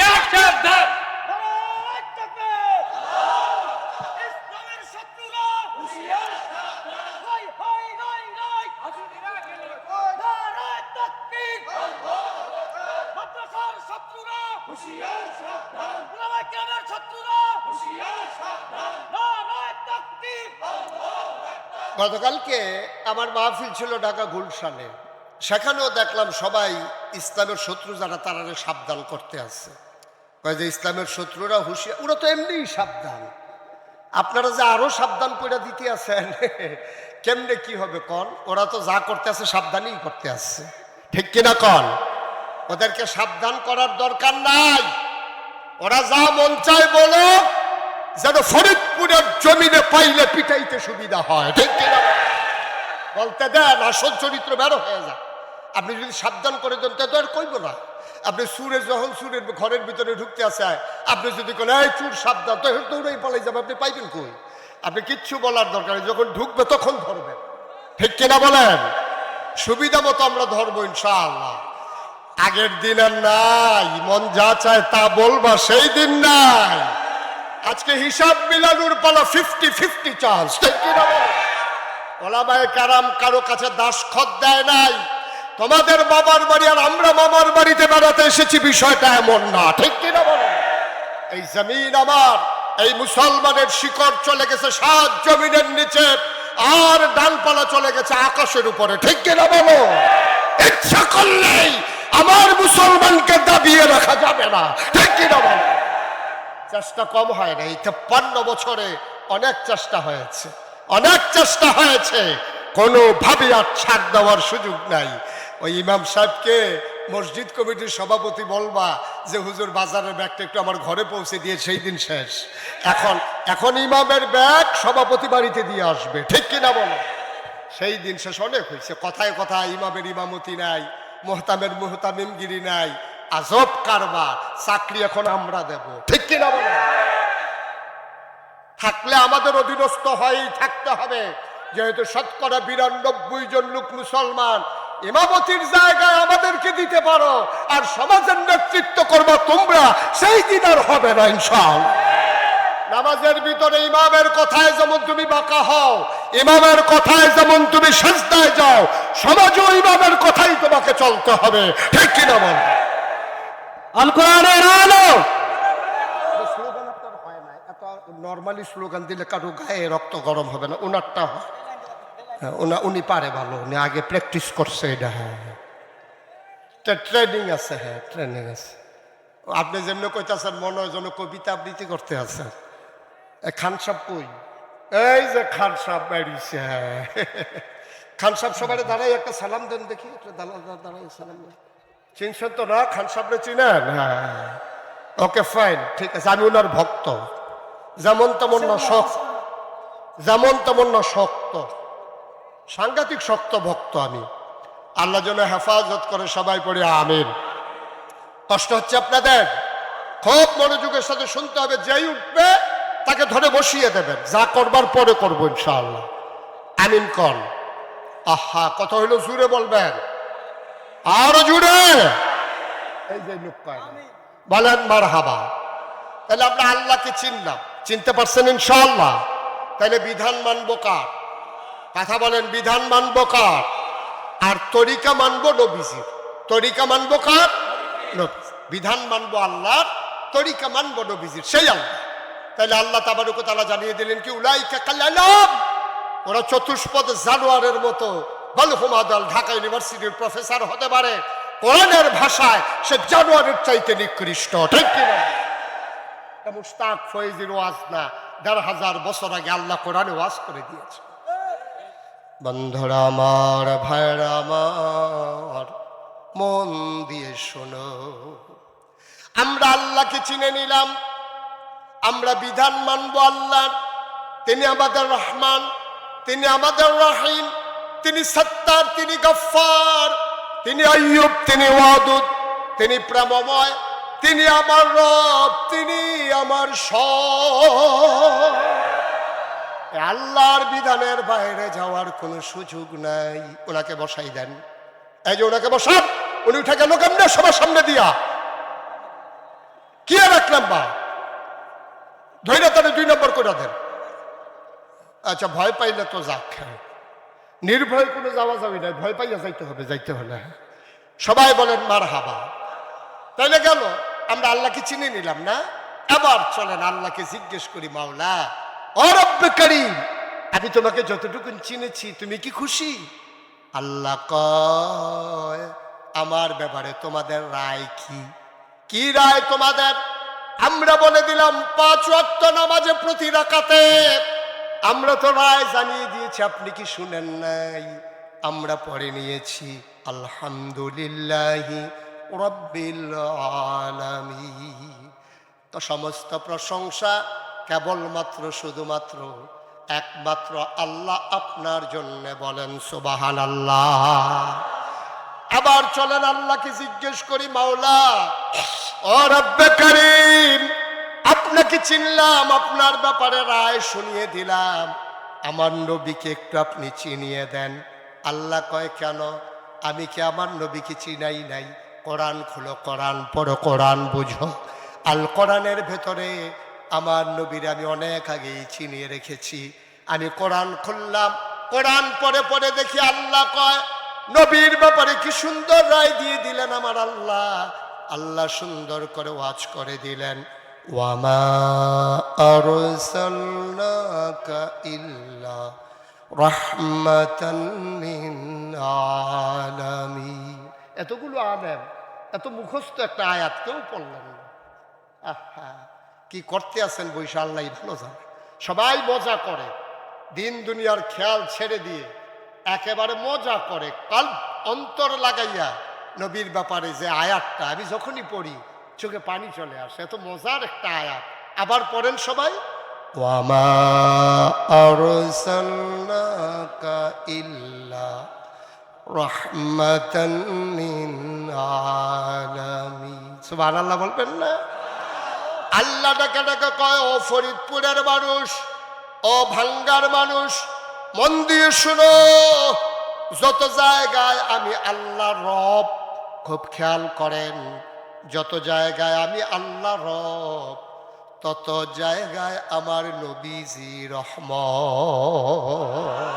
গতকালকে আমার মাহফিল ছিল ঢাকা গুলশানে, সেখানেও দেখলাম সবাই ইসলামের শত্রু যারা তারা সাবধান করতে আছে। কয় যে ইসলামের শত্রুরা হুঁশিয়ার, ওরা তো এমনিই সাবধান, আপনারা যে আরো সাবধান করে দিতে আছেন, কেমনে কি হবে কন? ওরা তো যা করতে আছে সাবধানই করতে আসছে, ঠিক কিনা কন? ওদেরকে সাবধান করার দরকার নাই, ওরা যা মন চায় বলো, যেন ফরিদপুরের জমিনে পাইলে পিটাইতে সুবিধা হয়, ঠিক কিনা? বলতে দেন, আসল চরিত্র বেরো হয়ে যায়। আপনি যদি সাবধান করে দেন তা তো আর কইব না। আপনি সুরে যখন সুরের ঘরের ভিতরে ঢুকতে আসে, আপনি যদি বলেন এই চুর সাবধান, তো দৌড়েই পালাই যাবে, আপনি পাইবেন কই? আপনি কিচ্ছু বলার দরকার নেই, যখন ঢুকবে তখন ধরবেন, ঠিক কিনা বলেন? সুবিধা মতো আমরা ধরবো ইনশাআল্লাহ। আগের দিন আর নাই, মন যা চায় তা বলবা, সেই দিন নাই। আজকে হিসাব মিলানোর পালা, 50-50 চান্স, ঠিক কিনা বলেন? ওলামায়ে কেরাম কারো কাছে দাসখত দেয় নাই। তোমাদের বাবার বাড়ি আর আমরা মামার বাড়িতে বেড়াতে এসেছি, বিষয়টা এমন না, ঠিক কিনা বলেন? এই জমিন আমার, এই মুসলমানের শিকড় চলে গেছে 7 জমিনের নিচে, আর ডানপালা চলে গেছে আকাশের উপরে, ঠিক কিনা বলো? ইচ্ছা করলেই আমার মুসলমানকে দাবিয়ে রাখা যাবে না, ঠিক কি না বলেন? চেষ্টা কম হয় না, এই 53 বছরে অনেক চেষ্টা হয়েছে, অনেক চেষ্টা হয়েছে, কোনোভাবে আর ছাড় দেওয়ার সুযোগ নাই। ওই ইমাম সাহেবকে মসজিদ কমিটির সভাপতি বলবা যে হুজুর বাজারের ব্যাগটা একটু আমার ঘরে পৌঁছে দিয়ে, সেই দিন শেষ। এখন ইমামের ব্যাগ সভাপতি বাড়িতে দিয়ে আসবে, ঠিক কিনা বলো? সেই দিন শেষ। অনেক হয়েছে, কথায় কথায় ইমামের ইমামতি নাই, মোহতামের মোহতামিমগিরি নাই, আজব কারবার। চাকরি এখন আমরা দেব, ঠিক কিনা বলো? থাকলে আমাদের অধীনস্থ হয়েই থাকতে হবে, যেহেতু 92% জন লোক মুসলমান। ইমামতির জায়গায় আমাদেরকে দিতে পারো, আর সমাজের নেতৃত্ব করবা তোমরা, সেই দিন আর হবে না ইনশাআল্লাহ। নামাজের ভিতরে ইমামের কথায় যেমন তুমি বাঁকা হও, ইমামের কথায় যেমন তুমি সাজদায় যাও, সমাজও ইমামের কথাই তোমাকে চলতে হবে, ঠিক কিনা বল? আল কোরআনের আলো। স্লোগান আপনার হয় না, এত নর্মালি স্লোগান দিলে কারো গায়ে রক্ত গরম হবে না, ওনারটা হয়। উনি পারে ভালো, উনি আগে প্র্যাকটিস করছে এটা। হ্যাঁ, ট্রেনিং আছে, হ্যাঁ ট্রেনিং আছে। আপনি যেমনি কইতাছেন মনে হয় যেন কবিতা আবৃত্তি করতে আছেন। খান সাহেব কই? এই যে খান সাহেব বেরিয়েছে। খান সাহেব সবাই দাঁড়াই একটা সালাম দেন দেখি, দাঁড়াই সালাম দেন। চিনছেন তো না খান সাহেবরে? চিনেন? হ্যাঁ, ওকে ফাইন, ঠিক আছে। আমি ওনার ভক্ত, যেমন তেমন না শক্ত, যেমন তেমন না শক্ত, সাংঘাতিক শক্ত ভক্ত আমি। আল্লাহ যেন হেফাজত করে, সবাই পড়ে আমিন। কষ্ট হচ্ছে আপনাদের? খুব মনোযোগের সাথে শুনতে হবে। যেই উঠবে তাকে ধরে বসিয়ে দেবেন, যা করবার পরে করবো ইনশাআল্লাহ। আমিন কন। আহা, কত হইলো? জুড়ে বলবেন, আরো জুড়ে। এই যে লোক পায় বলেন মারহাবা। তাহলে আমরা আল্লাহকে চিনলাম, চিনতে পারছেন ইনশাআল্লাহ। তাহলে বিধান মানবো কার? কথা বলেন, বিধান মানবো কার? আর তরিকা মানবো নবীজির। তরিকা মানবো কার? বিধান মানবো আল্লাহর, তরিকা মানবো নবীজির, সেই আল্লাহ। তাহলে আল্লাহ তাবারক ওয়া তাআলা জানিয়ে দিলেন কি, উলাইকা কাল্লাম, ওরা চতুষ্পদ জানোয়ারের মতো। বালহুম আদাল, ঢাকা ইউনিভার্সিটির প্রফেসর হতে পারে, কোরআনের ভাষায় সে জানোয়ারের চাইতে নিকৃষ্ট, ঠিক কিনা? মুশতাক ফয়েজির ওয়াজ না, ১৫০০ বছর আগে আল্লাহ কোরআনে ওয়াজ করে দিয়েছে। বন্ধুরা আমার, ভাইরা আমার, মন দিয়ে শোনো। আমরা আল্লাহকে চিনে নিলাম, আমরা বিধান মানবো আল্লাহর। তিনি আমাদের রহমান, তিনি আমাদের রহিম, তিনি সত্তার, তিনি গফফার, তিনি আইয়ুব, তিনি ওয়াদুদ, তিনি প্রেমময়, তিনি আমার রব, তিনি আমার সব। আল্লাহর বিধানের বাইরে যাওয়ার কোনো সুযোগ নাই। ওনাকে বসাই দেন, এই যে ওনাকে বসান। উনি উঠে গেল কেমনে? সবার সামনে দিয়া। কি আর 1 নাম্বার ধৈর্য, তাহলে 2 নম্বর করে দেন। আচ্ছা, ভয় পাইলে তো যাক, নির্ভয় কোনো যাওয়া যাবে না, ভয় পাইয়া যাইতে হবে, যাইতে হলে। সবাই বলেন মারহাবা। তাইলে গেল, আমরা আল্লাহকে চিনে নিলাম না? এবার চলেন আল্লাহকে জিজ্ঞেস করি, মাওলা ও রব্বে করিম, আমি তোমাকে যতটুকু চিনেছি, তুমি কি খুশি? আল্লাহ কয়, আমার ব্যাপারে তোমাদের রায় কি? কি রায় তোমাদের? আমরা বলে দিলাম 5 ওয়াক্ত নামাজে প্রতি রাকাতে। আমরা তো রায় জানিয়ে দিয়েছি, আপনি কি শুনেন নাই? আমরা পড়ে নিয়েছি আলহামদুলিল্লাহি রাব্বিল আলামিন। তো সমস্ত প্রশংসা কেবলমাত্র, শুধুমাত্র, একমাত্র আল্লাহ আপনার জন্য। বলেন সুবহানাল্লাহ। আবার চলেন আল্লাহকে জিজ্ঞেস করি, মাওলা ও রব্বে করিম, আপনাকে চিনলাম, আপনার ব্যাপারে রায় শুনিয়ে দিলাম, আমার নবীকে একটু আপনি চিনিয়ে দেন। আল্লাহ কয়, কেন? আমি কি আমার নবীকে চিনাই নাই? কোরআন খুলো, কোরআন পড়ো, কোরআন বুঝো। আল কোরআনের ভেতরে আমার নবীর আমি অনেক আগেই চিনিয়ে রেখেছি। আমি কোরআন খুললাম, কোরআন পড়ে পড়ে দেখি আল্লাহ কয়, নবীর ব্যাপারে কি সুন্দর রায় দিয়ে দিলেন আমার আল্লাহ। আল্লাহ সুন্দর করে ওয়াজ করে দিলেন, ওয়ামা আরসালনাকা ইল্লা রাহমাতান লিল আলামিন। এতগুলো আলেম এত মুখস্থ একটা আয়াত কেউ পড়লেন না। আহা, কি করতে আছেন বৈশা আল্লাহ ভালো জানে। সবাই মজা করে, দিন দুনিয়ার খেয়াল ছেড়ে দিয়ে একেবারে মজা করে, কাল অন্তর লাগাইয়া নবীর ব্যাপারে যে আয়াতটা আমি যখনই পড়ি চোখে পানি চলে আসে, এত মজার একটা আয়াত। আবার পড়েন সবাই, ওয়ামা আরসালনাকা ইল্লা রাহমাতান লিল আলামিন। সুবহানাল্লাহ বলবেন না? আল্লাহ ডাকে ডাকে কয়, ও ফরিদপুরের মানুষ, ও ভাঙ্গার মানুষ, মন দিয়ে শুনো, যত জায়গায় আমি আল্লাহ রব, খুব খেয়াল করেন, যত জায়গায় আমি আল্লাহ রব তত জায়গায় আমার নবীজি রহমত।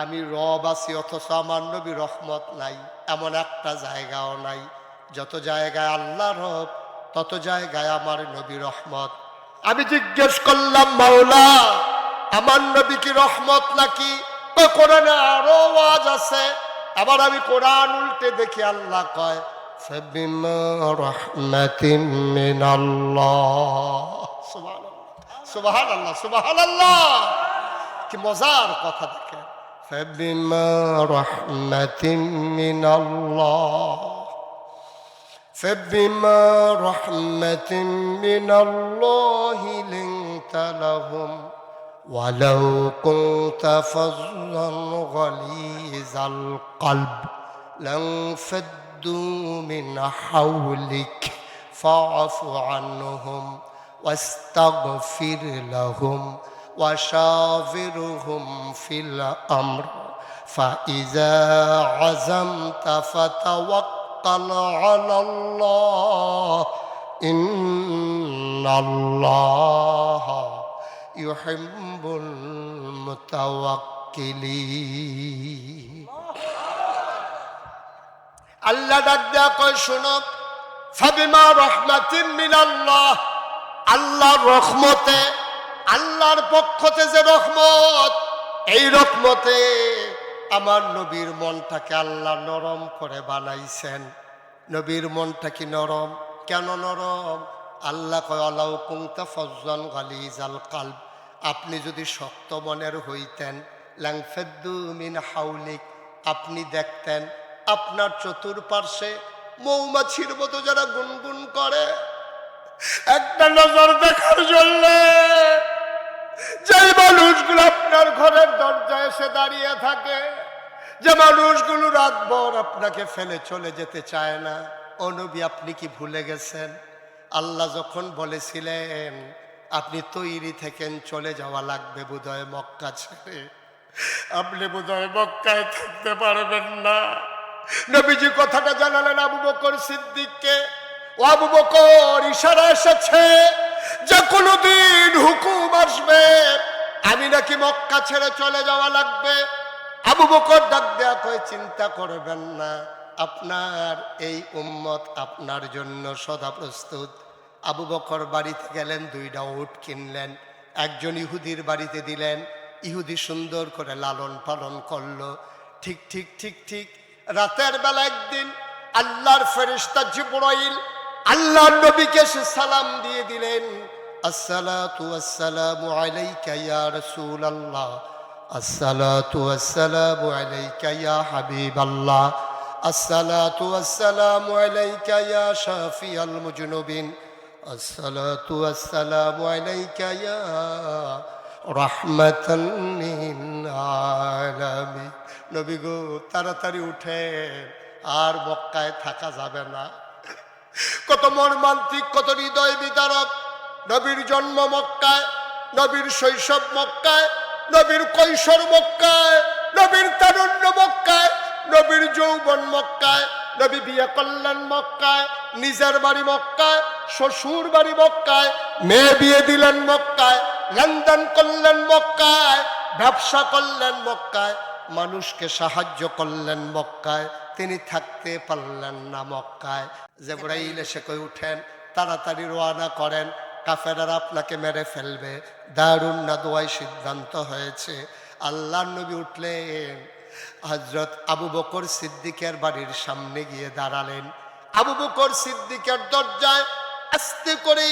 আমি রব আছি অথচ আমার নবী রহমত নাই, এমন একটা জায়গাও নাই। যত জায়গায় আল্লাহ রব তত জায়গায় আমার নবী রহমত। আমি জিজ্ঞেস করলাম, মাওলা আমার নবী কি রহমত নাকি? কোরআনে আরো ওয়াজ আছে। আবার আমি কোরআন উল্টে দেখি আল্লাহ কয়, ফাবিমা রাহমাতিন মিনাল্লাহ। সুবহানাল্লাহ সুবহানাল্লাহ সুবহানাল্লাহ, কি মজার কথা দেখেন। ফাবিমা রাহমাতিন মিনাল্লাহ, فبما رحمة من الله لنت لهم ولو كنت فظا غليظ القلب لانفضوا من حولك فاعف عنهم واستغفر لهم وشاورهم في الأمر فإذا عزمت فتوكل على الله إن الله يحب المتوكلين। আল্লাহ ডাক দেয়া কয়, শোনো, ফাবিমা রহমাতিন মিনাল্লাহ, আল্লাহর রহমতে, আল্লাহর পক্ষতে যে রহমত, এই রহমতে আমার নবীর মনটাকে আল্লাহ নরম করে বানাইছেন। নবীর মনটা কি নরম? কেন নরম? আল্লাহ কয়, আলাউ কুনতা ফাজ্জান গালিজাল কালব, আপনি যদি শক্ত মনের হইতেন, লাংফাদ্দু মিন হাউলিক, আপনি দেখতেন আপনার চতুর্পার্শ্বে মৌমাছির মতো যারা গুনগুন করে, একটা নজর দেখার জন্য যে মানুষগুলো আপনার ঘরের দরজায় এসে দাঁড়িয়ে থাকে, যে মানুষগুলো রাতভর আপনাকে ফেলে চলে যেতে চায় না, ও নবী আপনি কি ভুলে গেছেন? আল্লাহ যখন বলেছিলেন আপনি তৈরি থেকেন চলে যাওয়া লাগবে বোধহয় মক্কা ছেড়ে, আপনি বোধহয় মক্কায় থাকতে পারবেন না। নবীজি কথাটা জানালেন আবু বকর সিদ্দিককে, ও আবু বকর, ইশারা এসেছে যে কোনদিন হুকুম আসবে আমি নাকি মক্কা ছেড়ে চলে যাওয়া লাগবে। আবু বকর ডাক দেয়া কয়, চিন্তা করবেন না, আপনার এই উম্মত আপনার জন্য সদা প্রস্তুত। আবু বকর বাড়িতে গেলেন, 2টা উট কিনলেন, একজন ইহুদির বাড়িতে দিলেন, ইহুদি সুন্দর করে লালন পালন করলো। ঠিক ঠিক ঠিক ঠিক রাতের বেলা একদিন আল্লাহর ফেরেশতা জিবরাইল আল্লাহর নবীকে সালাম দিয়ে দিলেন, আসসালাতু ওয়াসসালামু আলাইকা ইয়া রাসূলুল্লাহ, আসসালাতু ওয়াসসালামু আলাইকা ইয়া হাবিবাল্লাহ, আসসালাতু ওয়াসসালামু আলাইকা ইয়া শাফিয়াল মুজনুবিন, আসসালাতু ওয়াসসালামু আলাইকা ইয়া রাহমাতাল লিল আলামিন। নবী গো, তাড়াতাড়ি উঠে, আর মক্কায় থাকা যাবে না। কত মর্মান্তিক, কত হৃদয় বিদারক। নবীর জন্ম মক্কায়, নবীর শৈশব মক্কায়, নবীর কৈশোর মক্কায়, নবীর তারুণ্য মক্কায়, নবীর যৌবন মক্কায়, নবী বিয়ে করলেন মক্কায়, নিজের বাড়ি মক্কায়, শ্বশুর বাড়ি মক্কায়, মেয়ে বিয়ে দিলেন মক্কায়, লেনদেন করলেন মক্কায়, ব্যবসা করলেন মক্কায়, মানুষকে সাহায্য করলেন মক্কায়, তিনি থাকতে পারলেন না মক্কায়। জিবরাইল এসে কই, উঠেন, তাড়াতাড়ি রওনা করেন, কাফেররা আপনাকে মেরে ফেলবে। দারুন নাদওয়ায় সিদ্ধান্ত হয়েছে। আল্লাহর নবী উঠলেন, হযরত আবু বকর সিদ্দিকের বাড়ির সামনে গিয়ে দাঁড়ালেন। আবু বকর সিদ্দিকের দরজায় আস্তে করে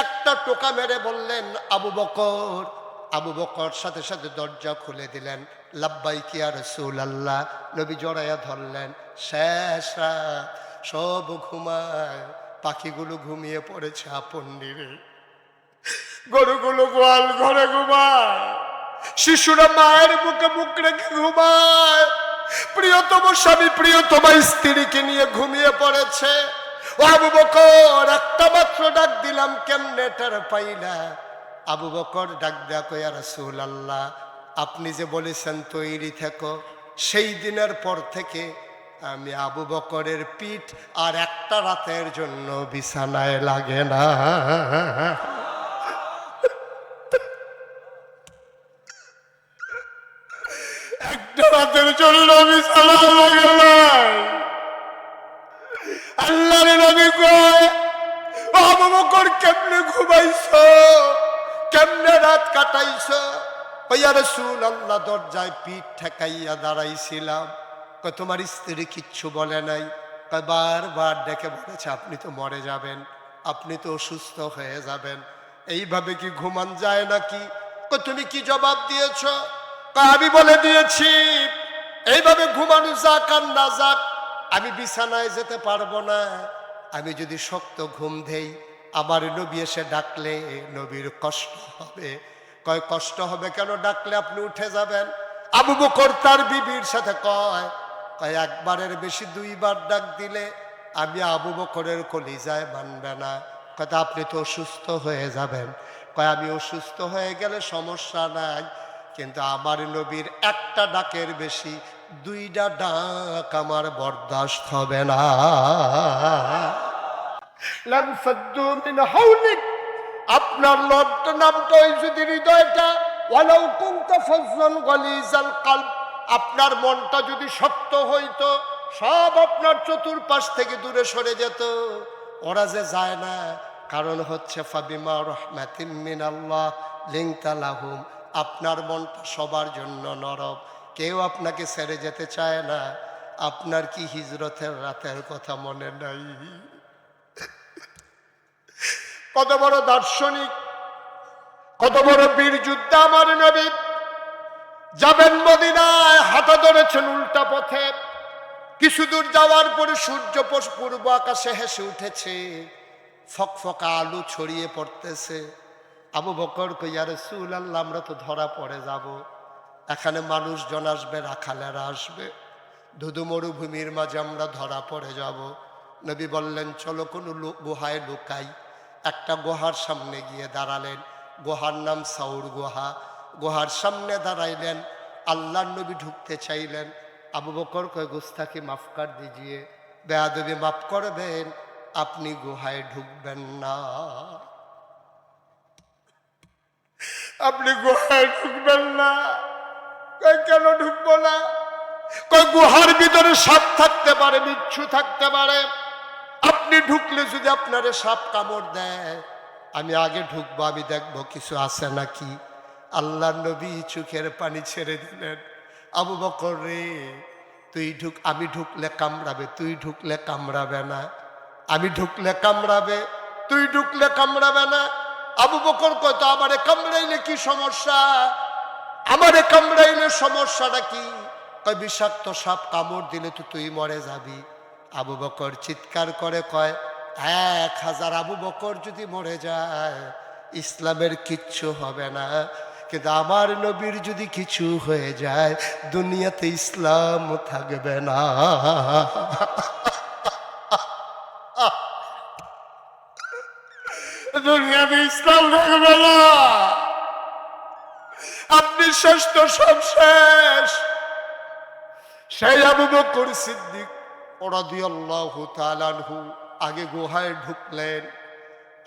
একটা টোকা মেরে বললেন আবু বকর। আবু বকর সাথে সাথে দরজা খুলে দিলেন। লাব্বাইক ইয়া রাসূলুল্লাহ। নবী জড়াইয়া ধরলেন। শেষ রাত, সব ঘুমায়, পাখিগুলো ঘুমিয়ে পড়েছে আপন নিরে, গরুগুলো গোয়াল ঘরে ঘুমায়, শিশুরা মায়ের বুকে মুখ রেখে ঘুমায়, প্রিয়তম স্বামী প্রিয়তমা স্ত্রীকে নিয়ে ঘুমিয়ে পড়েছে। ও আবু বকর, একটা মাত্র ডাক দিলাম, কেমনে টের পাইলা? আবু বকর ডাক দেয়া কই, ইয়া রাসূলুল্লাহ, আপনি যে বলেছেন তৈরি থেকো, সেই দিনের পর থেকে আমি আবু বকরের পিঠ আর একটা রাতের জন্য বিছানায় লাগে না। একটা রাতের জন্য বিছানায় লাগে নাই। আল্লাহর নবী কয়, আবু বকর কেমনে ঘুমাইছো, কেমনে রাত কাটাইছো? ইয়া রাসূলুল্লাহ, দরজায় পিঠ ঠেকাইয়া দাঁড়াইছিলাম। কয় তোমার স্ত্রী কিচ্ছু বলে নাই? কয় বারবার ডেকে বলেছে আপনি তো মরে যাবেন, আপনি তো অসুস্থ হয়ে যাবেন, এইভাবে কি ঘুমান যায় নাকি? কয় তুমি কি জবাব দিয়েছ? কয় আমি বলে দিয়েছি এইভাবে ঘুমানো যাক আর না যাক, আমি বিছানায় যেতে পারবো না। আমি যদি শক্ত ঘুম দেই, আমার নবী এসে ডাকলে নবীর কষ্ট হবে। কয় কষ্ট হবে কেন? ডাকলে আপনি উঠে যাবেন। আবু বকর তার বিবির সাথে কয়, একবারের বেশি দুইবার ডাক দিলে আমি আবু বকরের কলিজায় মানবে না। কথা আপনি তো অসুস্থ হয়ে যাবেন। কয় আমি অসুস্থ হয়ে গেলে সমস্যা নাই, কিন্তু আমার নবীর একটা ডাকের বেশি দুইটা ডাক আমার বরদাস্ত হবে না। লানফাদ্দু মিন হাওলিক, আপনার লব্ধ নামটা যদি হৃদয়টা, ওয়ালাউ কুনতা ফাজ্জান গালিজাল কলব, আপনার মনটা যদি শক্ত হইতো, সব আপনার চতুর্পাশ থেকে দূরে সরে যেত। ওরা যে যায় না, কারণ হচ্ছে ফাবিমা রাহমাতিম মিনাল্লাহ লিনতা লাহুম, আপনার মনটা সবার জন্য নরম, কেউ আপনাকে ছেড়ে যেতে চায় না। আপনার কি হিজরতের রাতের কথা মনে নাই? কত বড় দার্শনিক, কত বড় বীর যোদ্ধা আমার নবী। যাবেন মদিনায়, হাঁটা ধরেছেন উল্টা পথে। কিছু দূর যাওয়ার পরে সূর্য পূর্ব আকাশে হেসে উঠেছে, ফকফকা আলো ছড়িয়ে পড়তেছে। আবু বকর কই, ইয়া রাসূলুল্লাহ, আমরা তো ধরা পড়ে যাব, এখানে মানুষজন আসবে, রাখালেরা আসবে, ধুধু মরুভূমির মাঝে আমরা ধরা পড়ে যাব। নবী বললেন চলো কোনো গুহায় লুকাই। একটা গুহার সামনে গিয়ে দাঁড়ালেন। গুহার নাম সাউর গুহা। গুহার সামনে দাঁড়াইলেন। আল্লাহর নবী ঢুকতে চাইলেন। আবু বকর কয়, গুস্তাখি মাফ কর দিজিয়ে, বেয়াদবি মাফ করবেন, আপনি গুহায় ঢুকবেন না। আপনি গুহায় ঢুকবেন না? কয় কেন ঢুকবো না? কয় গুহার ভিতরে সাপ থাকতে পারে, বিচ্ছু থাকতে পারে, আপনি ঢুকলে যদি আপনারে সাপ কামড় দেয়, আমি আগে ঢুকবো, আমি দেখবো কিছু আছে নাকি। আল্লাহর নবী চোখের পানি ছেড়ে দিলেন। আবু বকর রে, তুই ঢুক, আমি ঢুকলে কামড়াবে, তুই ঢুকলে কামড়াবে না। আমি ঢুকলে কামড়াবে, তুই ঢুকলে কামড়াবে না। আবু বকর কয়, তো আমারে কামড়াইলে কি সমস্যা? আমারে কামড়াইলে সমস্যাটা কি? কয় বিষাক্ত সাপ কামড় দিলে তো তুই মরে যাবি। আবু বকর চিৎকার করে কয়, 1000 আবু বকর যদি মরে যায় ইসলামের কিচ্ছু হবে না, কিন্তু আমার নবীর যদি কিছু হয়ে যায় দুনিয়াতে ইসলাম থাকবে না। দুনিয়াতে ইসলাম থাকবে না। আপনি শেষ তো সব শেষ। সেই আবু বকর সিদ্দিক রাদিয়াল্লাহু তাআলা আনহু আগে গুহায় ঢুকলেন।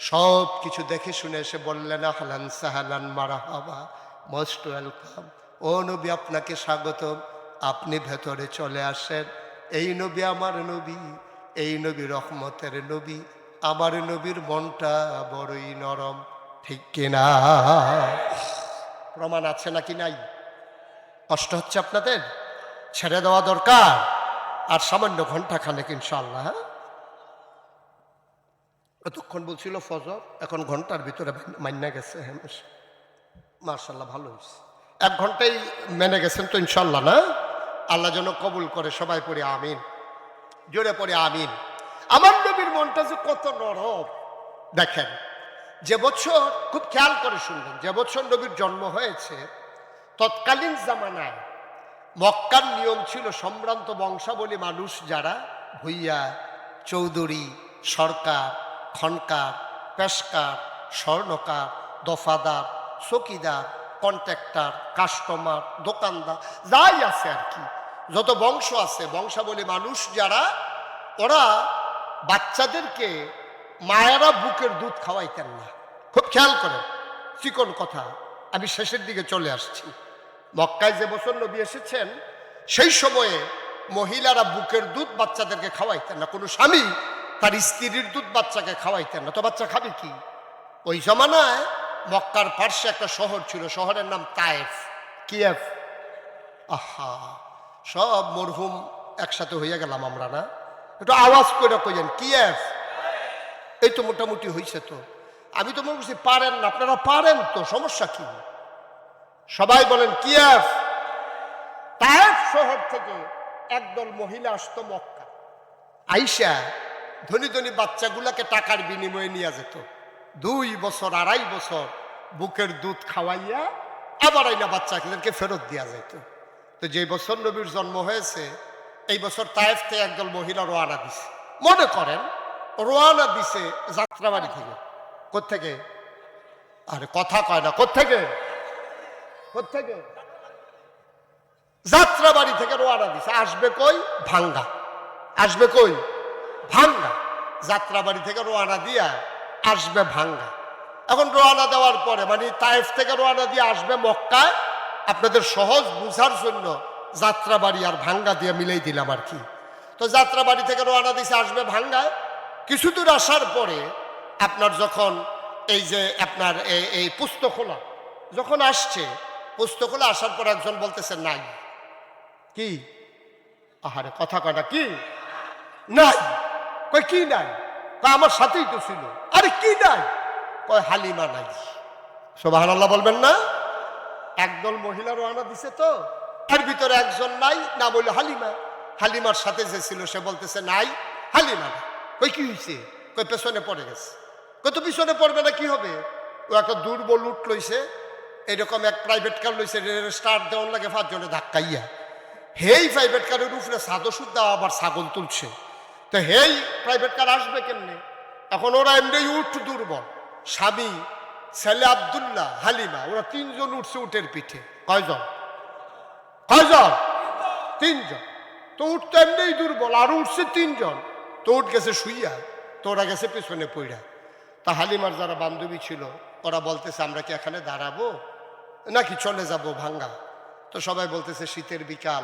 সব কিছু দেখে শুনে এসে বললেন, আহলান সাহলান মারহাবা, মোস্ট ওয়েলকাম। ও নবী, আপনাকে স্বাগতম, আপনি ভেতরে চলে আসেন। এই নবী আমার নবী, এই নবী রহমতের নবী। আমার নবীর মনটা বড়ই নরম, ঠিক কিনা? প্রমাণ আছে নাকি নাই? কষ্ট হচ্ছে আপনাদের? ছেড়ে দেওয়া দরকার। আর সামান্য ঘন্টা খানেক ইনশাআল্লাহ। এতক্ষণ বলছিল ফজর, এখন ঘন্টার ভিতরে মান্না গেছে। মার্শাল্লাহ, ভালো হয়েছে। 1 ঘন্টাই মেনে গেছেন তো ইনশাল্লাহ না? আল্লাহ যেন কবুল করে। সবাই পড়ে আমিন, জোরে পড়ে আমিন। আমার নবীর মনটা যে কত নরম দেখেন। যে বছর, খুব খেয়াল করে শুনবেন, যে বছর নবীর জন্ম হয়েছে তৎকালীন জামানায় মক্কার নিয়ম ছিল সম্ভ্রান্ত বংশাবলী মানুষ যারা ভুইয়া, চৌধুরী, সরকার, খনকার, পেশকার, স্বর্ণকার, দফাদার, চকিদার, কন্ট্রাক্টর, কাস্টমার, দোকানদার, যাই আছে আর কি, যত বংশ আছে বংশাবলী মানুষ যারা, ওরা বাচ্চাদেরকে মায়েরা বুকের দুধ খাওয়াইতেন না। খুব খেয়াল করেন, চিকন কথা, আমি শেষের দিকে চলে আসছি। মক্কায় যে বছর নবী এসেছেন সেই সময়ে মহিলারা বুকের দুধ বাচ্চাদেরকে খাওয়াইতেন না। কোনো স্বামী তার স্ত্রীর দুধ বাচ্চাকে খাওয়াইতেন না। তো বাচ্চা খাবে কি? ওই জমানায় মক্কার পার্শ্বে একটা শহর ছিল, শহরের নাম তায়েফ। কিয়েফ। আহা, সব মরহুম একসাথে হইয়া গেলাম আমরা না? একটু আওয়াজ করে কইেন কিয়েফ। এই তো মোটামুটি হয়েছে। তো আমি তো মনে করছি পারেন না, আপনারা পারেন তো, সমস্যা কি? সবাই বলেন কিয়েফ। তায়েফ শহর থেকে একদল মহিলা আসতো মক্কা। আইসা ধনী ধনী বাচ্চাগুলাকে টাকার বিনিময়ে নিয়ে যেত। 2 বছর 2.5 বছর বুকের দুধ খাওয়াইয়া আবার আইনা বাচ্চাদেরকে ফেরত দেওয়া যেত। তো যে বছর নবীর জন্ম হয়েছে এই বছর তায়েফ থেকে একদল মহিলা রওনা দিছে। মনে করেন রওনা দিছে যাত্রাবাড়ি থেকে। কোত্থেকে? আরে কথা কয় না, কোত্থেকে? কোত্থেকে? যাত্রাবাড়ি থেকে রওনা দিছে। আসবে কই? ভাঙ্গা। আসবে কই? ভাঙ্গা। যাত্রাবাড়ি থেকে রওনা দিয়া আসবে ভাঙ্গা। এখন রওনা দেওয়ার পরে, মানে তায়েফ থেকে রওনা দিয়ে আসবে মক্কায়। আপনাদের সহজ বুঝার জন্য যাত্রাবাড়ি আর ভাঙ্গা দিয়ে মিলাই দিলাম আর কি। তো যাত্রাবাড়ি থেকে রওনা দিছে, আসবে ভাঙ্গায়। কিছু দূর আসার পরে আপনার যখন এই যে আপনার এই পুস্তকখোলা যখন আসছে, পুস্তকখোলা আসার পর একজন বলতেছে নাই। কি? আহারে কথা কয় না, কি নাই? কই কি নাই? কয় আমার সাথেই তো ছিল। আরে কি নাই? কয় হালিমা নাই। সুবহানাল্লাহ বলবেন না? একদল মহিলা রওনা দিছে, তো এর ভিতরে একজন নাই, না বলে হালিমা। হালিমার সাথে যে ছিল সে বলতেছে নাই, হালিমা না। কই কি হয়েছে? কই পেছনে পড়ে গেছে। কত পিছনে পড়বে না, কি হবে? ও একটা দুর্বল উঠ লইছে, এরকম এক প্রাইভেট কার লইছে, স্টার্ট দেওয়ার লাগে 5 জনে ধাক্কাইয়া। হেই প্রাইভেট কারের উপরে সাদো সুদ্ধা আবার ছাগল তুলছে। তো হেই প্রাইভেট কার আসবে কেমনে? এখন ওরা এমনি উঠ দুর্বল, স্বামী, ছেলে আব্দুল্লাহ, হালিমা, ওরা 3 জন উঠছে উটের পিঠে। কয়জন? কয়জন? 3 জন। তো উঠ তো এমনি দুর্বল, আর উঠছে 3 জন। তো উঠ গেছে শুইয়া, তো ওরা গেছে পেছনে পইড়া। তা হালিমার যারা বান্ধবী ছিল ওরা বলতেছে আমরা কি এখানে দাঁড়াবো নাকি চলে যাব ভাঙ্গা? তো সবাই বলতেছে শীতের বিকাল,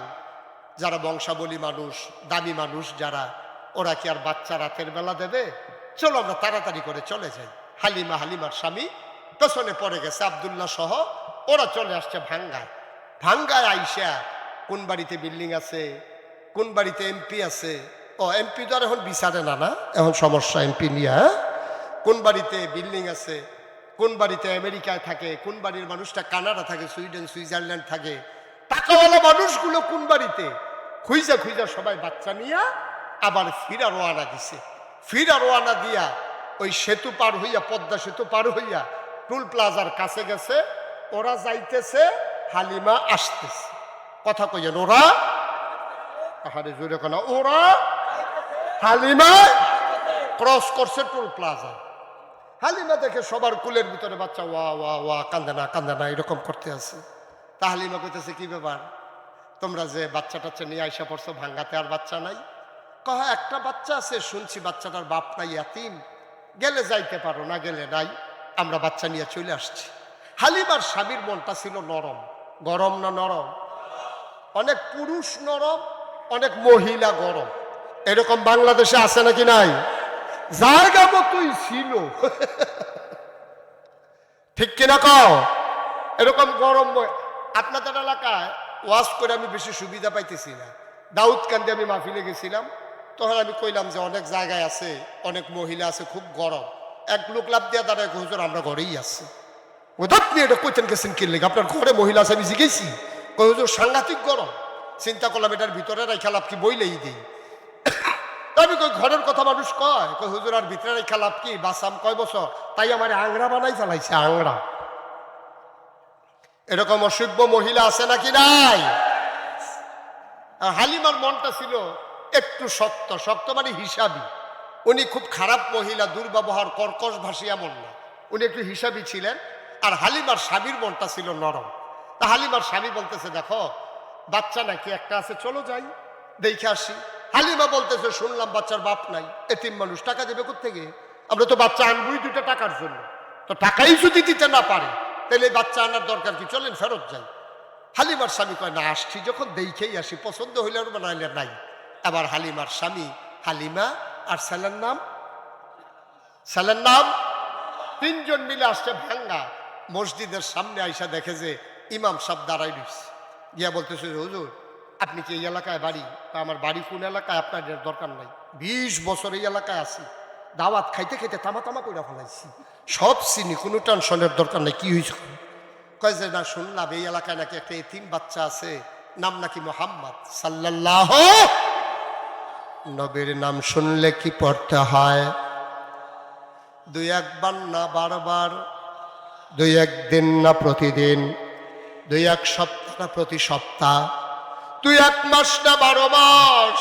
যারা বংশাবলী মানুষ, দামি মানুষ যারা, ওরা কি আর বাচ্চা রাতের বেলা দেবে? চলো আমরা তাড়াতাড়ি করে চলে যাই। হালিমা, হালিমার স্বামী পেছনে পড়ে গেছে, আব্দুল্লাহ সহ ওরা চলে আসছে ভাঙ্গায়। ভাঙ্গায় আইসা কোন বাড়িতে বিল্ডিং আছে, কোন বাড়িতে এমপি আছে। ও এমপি তো আর এখন বিচারে না, না এখন সমস্যা এমপি নিয়ে। কোন বাড়িতে বিল্ডিং আছে, কোন বাড়িতে আমেরিকায় থাকে, কোন বাড়ির মানুষটা কানাডা থাকে, সুইডেন, সুইজারল্যান্ড থাকে, টাকাওয়ালা মানুষগুলো কোন বাড়িতে, খুঁজা খুঁজা সবাই বাচ্চা নিয়ে আবার ফিরা রওনা দিছে। ফিরা রওনা দিয়া ওই সেতু পার হইয়া, পদ্মা সেতু পার হইয়া টুল প্লাজার কাছে গেছে। ওরা যাইতেছে, হালিমা আসতেছে। কথা কইয়েন, ওরা, আহারে জোরে কোনা, ওরা হালিমা ক্রস করছে টুল প্লাজা। হালিমা দেখে সবার কুলের ভিতরে বাচ্চা, ওয়া ওয়া ওয়া, কান্দে না কান্দে না এরকম করতে আছে। তা হালিমা কইতেছে কি ব্যাপার, তোমরা যে বাচ্চা টাচ্চা নিয়ে আইসা পড়ছো ভাঙ্গাতে, আর বাচ্চা নাই? কহ একটা বাচ্চা আছে, শুনছি বাচ্চাটার বাপ নাই, ইয়াতিম, গেলে যাইতে পারো, না গেলে নাই, আমরা বাচ্চা নিয়ে চলে আসছি। হালিমার স্বামীর মনটা ছিল নরম। গরম না নরম? অনেক পুরুষ নরম, অনেক মহিলা গরম। এরকম বাংলাদেশে আছে নাকি নাই? জায়গা মতোই ছিল। ঠিক কিনা কও? এরকম গরম। আপনাদের এলাকায় ওয়াজ করে আমি বেশি সুবিধা পাইতেছি না। দাউদকান্দি আমি মাহফিলে গেছিলাম, তখন আমি কইলাম যে অনেক জায়গায় আছে, অনেক মহিলা আছে, খুব গরম। এক লোক লাভ দিয়া দাঁড়ায়, হুজুর আমরা ঘরেই আছি। আপনি এটা কইতেন গেছেন কিনলে, আপনার ঘরে মহিলা আছে আমি জিজ্ঞেসি। কই হুজুর সাংঘাতিক গরম। চিন্তা করলাম এটার ভিতরে রাইখা লাভ কি, বইলেই দিই। আমি কই ঘরের কথা মানুষ কয়, কই হুজুর আর ভিতরে রাইখা লাভ কি, বাসাম কয় বছর, তাই আমার আংরা বানাই ফেলাইছে, আংরা। এরকম অসভ্য মহিলা আছে নাকি নাই? আর হালিমার মনটা ছিল একটু শক্ত, শক্ত মানে হিসাবি। উনি খুব খারাপ মহিলা, দুর্ব্যবহার, কর্কশ ভাষী এমন না, উনি একটু হিসাবি ছিলেন। আর হালিমার স্বামীর মনটা ছিল নরম। তা হালিমার স্বামী বলতেছে, দেখো বাচ্চা নাকি একটা আছে, চলো যাই দেখে আসি। হালিমা বলতেছে, শুনলাম বাচ্চার বাপ নাই, এতিম মানুষ, টাকা দেবে কোত্থেকে? আমরা তো বাচ্চা আনবই 2টা টাকার জন্য, তো টাকাই যদি দিতে না পারে তাহলে বাচ্চা আনার দরকার কি, চলেন ফেরত যাই। হালিমার স্বামী কয়, না আসছি যখন দেখেই আসি, পছন্দ হইলে আর বানাইলে নাই। আবার হালিমার স্বামী, হালিমা আর ছেলের নাম 3জন মিলে আসছে ভাঙ্গা মসজিদের সামনে। আইসা দেখে যে ইমাম সাহেব দাঁড়াই রইছে। গিয়া বলতেছে, হুজুর আপনি কি এই এলাকায় বাড়ি? আমার বাড়ি কোন এলাকায়, আপনার দরকার নাই, 20 বছর এই এলাকায় আছি, দাওয়াত খাইতে খাইতে তামা তামা করে ফেলাইছি, সব চিনি, কোনো টেনশনের দরকার নাই। কি হয়েছে? কয় যে না, শুনলাম এই এলাকায় নাকি একটা এতিম বাচ্চা আছে, নাম নাকি মোহাম্মদ সাল্লাল্লাহু। নবীর নাম শুনলে কি পড়তে হয়? 2-1 বার না বারবার, 2-1 দিন না প্রতিদিন, 2-1 সপ্তাহ না প্রতি সপ্তাহ, 2-1 মাস না 12 মাস,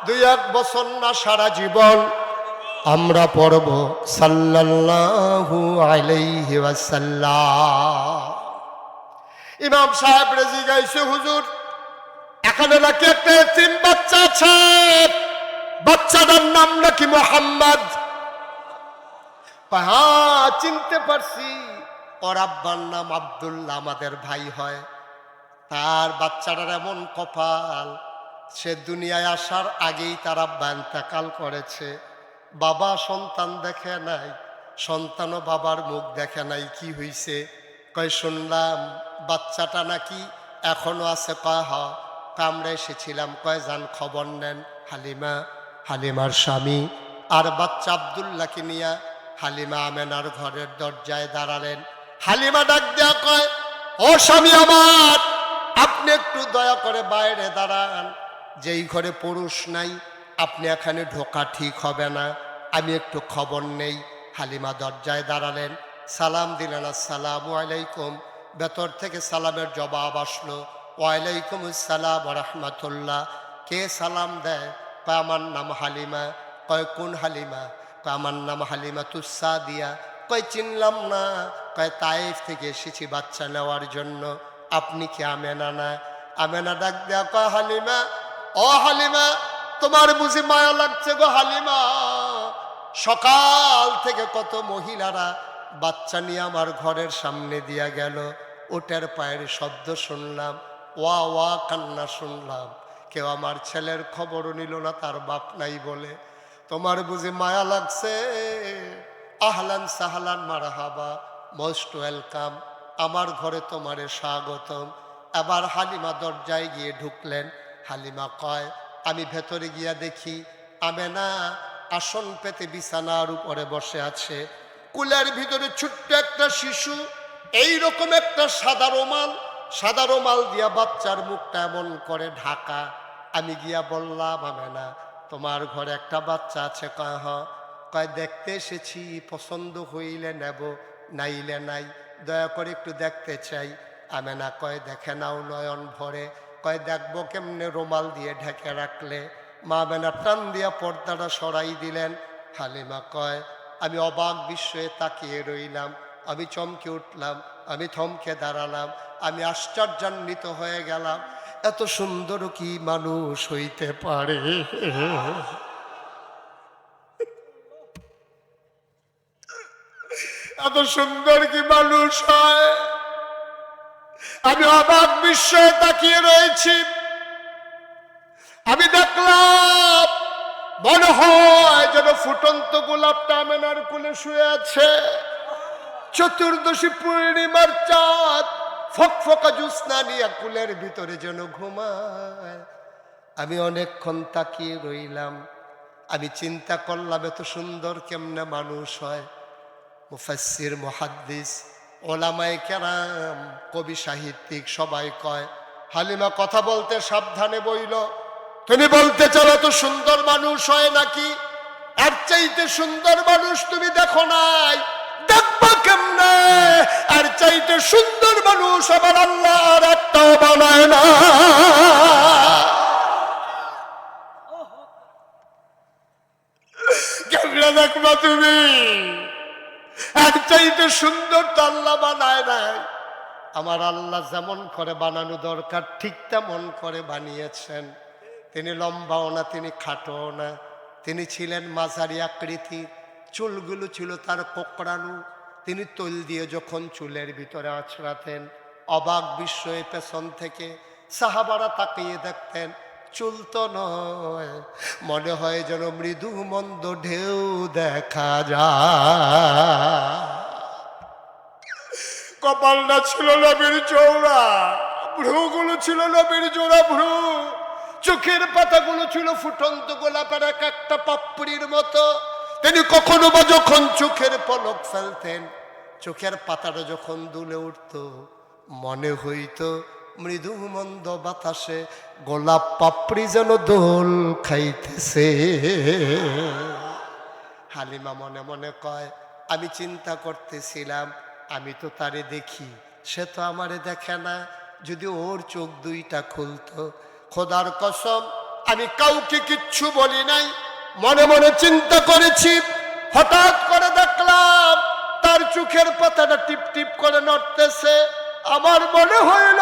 2-1 বছর না সারা জীবন আমরা পড়ব সাল্লাল্লাহু আলাইহি ওয়াসাল্লাম। ইমাম সাহেব রেজি গাইছে, হুজুর এখানে নাকি একটা এতিম বাচ্চা আছে, বাচ্চাটার নাম নাকি মোহাম্মদ। হ্যাঁ চিনতে পারছি, ওর আব্বার নাম আব্দুল্লাহ, আমাদের ভাই হয়। তার বাচ্চাটার এমন কপাল, সে দুনিয়ায় আসার আগেই তার আব্বা ইন্তেকাল করেছে। বাবা সন্তান দেখে নাই, সন্তানও বাবার মুখ দেখে নাই। কি হইছে? কয় শুনলাম বাচ্চাটা নাকি এখনো আছে। কয় হ, আমরা এসেছিলাম। কয় যান খবর নেন। হালিমার স্বামী আর বাচ্চা আব্দুল্লাহকে নিয়ে হালিমা আমেনার ঘরের দরজায় দাঁড়ালেন। হালিমা ডাক দেয়া কয়, ও স্বামী আমার, আপনি একটু দয়া করে বাইরে দাঁড়ান, যেই ঘরে পুরুষ নাই আপনি এখানে ঢোকা ঠিক হবে না, আমি একটু খবর নেই। হালিমা দরজায় দাঁড়ালেন, সালাম দিলেন, আসসালামু আলাইকুম। ভেতর থেকে সালামের জবাব আসলো, ওয়ালাইকুম আসসালাম ওয়া রাহমাতুল্লাহ। কে সালাম দেয়? কয় আমার নাম হালিমা। কয় কোন হালিমা? কয় আমার নাম হালিমা তুসাদিয়া। কয় চিনলাম না। কয় তায়েফ থেকে এসেছি বাচ্চা নেওয়ার জন্য। আপনি কি আমেনা না? আমেনা ডাক দেয়া কয়, হালিমা, ও হালিমা, তোমার বুঝি মায়া লাগছে গো হালিমা? সকাল থেকে কত মহিলারা বাচ্চা নিয়ে আমার ঘরের সামনে দিয়া গেল, ওটার পায়ের শব্দ শুনলাম, ওয়া ওয়া কান্না শুনলাম, কেউ আমার ছেলের খবরও নিল না, তার বাপ নাই বলে। তোমার বুঝি মায়া লাগছে? আহলান সাহলান মারহাবা, মোস্ট ওয়েলকাম, আমার ঘরে তোমারে স্বাগতম। এবার হালিমা দরজায় গিয়ে ঢুকলেন। হালিমা কয়, আমি ভেতরে গিয়া দেখি আমেনা আসন পেতে বিছানার উপরে বসে আছে। কুলের ভিতরে ছোট্ট একটা শিশু, এইরকম একটা সাদা রুমাল দিয়া বাচ্চার মুখটা এমন করে ঢাকা। আমি গিয়া বললাম, আমেনা তোমার ঘরে একটা বাচ্চা আছে? কয় হ। কয় দেখতে এসেছি, পছন্দ হইলে নেব, নাইলে নাই, দয়া করে একটু দেখতে চাই। আমেনা কয় দেখে নাও নয়ন ভরে। কয় দেখবো কেমনে, রুমাল দিয়ে ঢেকে রাখলে। মা আমেনা টান দিয়া পর্দাটা সরাই দিলেন। হালিমা কয়, আমি অবাক বিস্ময়ে তাকিয়ে রইলাম, আমি চমকে উঠলাম, আমি থমকে দাঁড়ালাম, আমি আশ্চর্যান্বিত হয়ে গেলাম। এত সুন্দর কি মানুষ হইতে পারে? এত সুন্দর কি মানুষ হয়? আমি অবাক বিস্ময়ে তাকিয়ে রয়েছি। আমি দেখলাম, মনে হয় যেন ফুটন্ত গোলাপটা আমেনার কোলে শুয়ে আছে। চতুর্দশী পূর্ণিমার চাঁদ ফকফকা জ্যোৎস্না নিয়ে কুলের ভিতরে যেন ঘুমায়। আমি অনেকক্ষণ তাকিয়ে রইলাম। আমি চিন্তা করলাম এত সুন্দর কেমনে মানুষ হয়। মুফাসসির, মুহাদ্দিস, ওলামায়ে কেরাম, কবি সাহিত্যিক সবাই কয় হালিমা কথা বলতে সাবধানে বইল। তুমি বলতে চাও এত সুন্দর মানুষ হয় নাকি? এর চাইতে সুন্দর মানুষ তুমি দেখো নাই, দেখবা কেমনে? এর চাইতে সুন্দর মানুষ আমার আল্লাহ আর একটাও বানায় না। কেমনে দেখবা তুমি? এর চাইতে সুন্দর তো আল্লাহ বানায় নাই। আমার আল্লাহ যেমন করে বানানো দরকার ঠিক তেমন করে বানিয়েছেন। তিনি লম্বাও না, তিনি খাটোও না, তিনি ছিলেন মাঝারি আকৃতির, চুলগুলো ছিল তার কোকড়ানো। তিনি তৈল দিয়ে যখন চুলের ভিতরে আছড়াতেন, অবাক বিস্ময়ে পেছন থেকে সাহাবারা তাকিয়ে দেখতেন, চুল তো নয়, মনে হয় যেন মৃদু মন্দ ঢেউ দেখা যায়। কপালটা ছিল নবীর চৌড়া, ভ্রুগুলো ছিল নবীর জোড়া ভ্রু, চোখের পাতাগুলো ছিল ফুটন্ত গোলাপের এক একটা পাপড়ির মতো। তিনি কখনো বা যখন চোখের পলক ফেলতেন, চোখের পাতাটা যখন দুলে উঠত, মনে হইত মৃদু মন্দ বাতাসে গোলাপ পাপড়ি যেন দোল খাইতেছে। হালিমা মনে মনে কয়, আমি চিন্তা করতেছিলাম আমি তো তারে দেখি, সে তো আমারে দেখে না। যদি ওর চোখ দুইটা খুলতো, খোদার কসম আমি কাউকে কিচ্ছু বলি নাই, মনে মনে চিন্তা করেছি। হঠাৎ করে দেখলাম তার চোখের পাতাটা টিপ টিপ করে নড়তেছে। আমার মনে হইল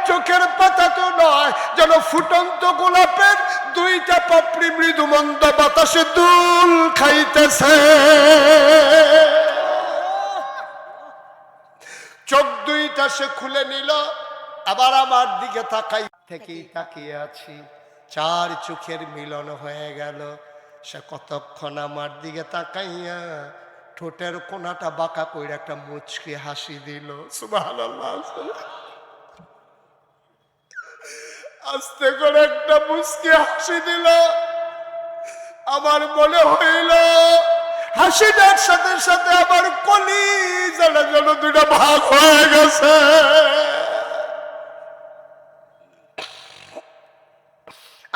চোখের পাতা তো নয়, যেন ফুটন্ত গোলাপের দুইটা পাপড়ি মৃদু মন্দ বাতাসে দুল খাইতেছে। চোখ দুইটা সে খুলে নিল, আবার আমার দিকে তাকিয়ে আছি। চার চোখের মিলন হয়ে গেল। সে কতক্ষণ আমার দিকে তাকাইয়া ঠোঁটের কোনাটা বাঁকা করে একটা মুচকি হাসি দিল। সুবহানাল্লাহ। আস্তে করে একটা মুচকি হাসি দিল। আমার মনে হইল হাসিটার সাথে সাথে আমার কলিজাটা যেন দুটা ভাগ হয়ে গেছে।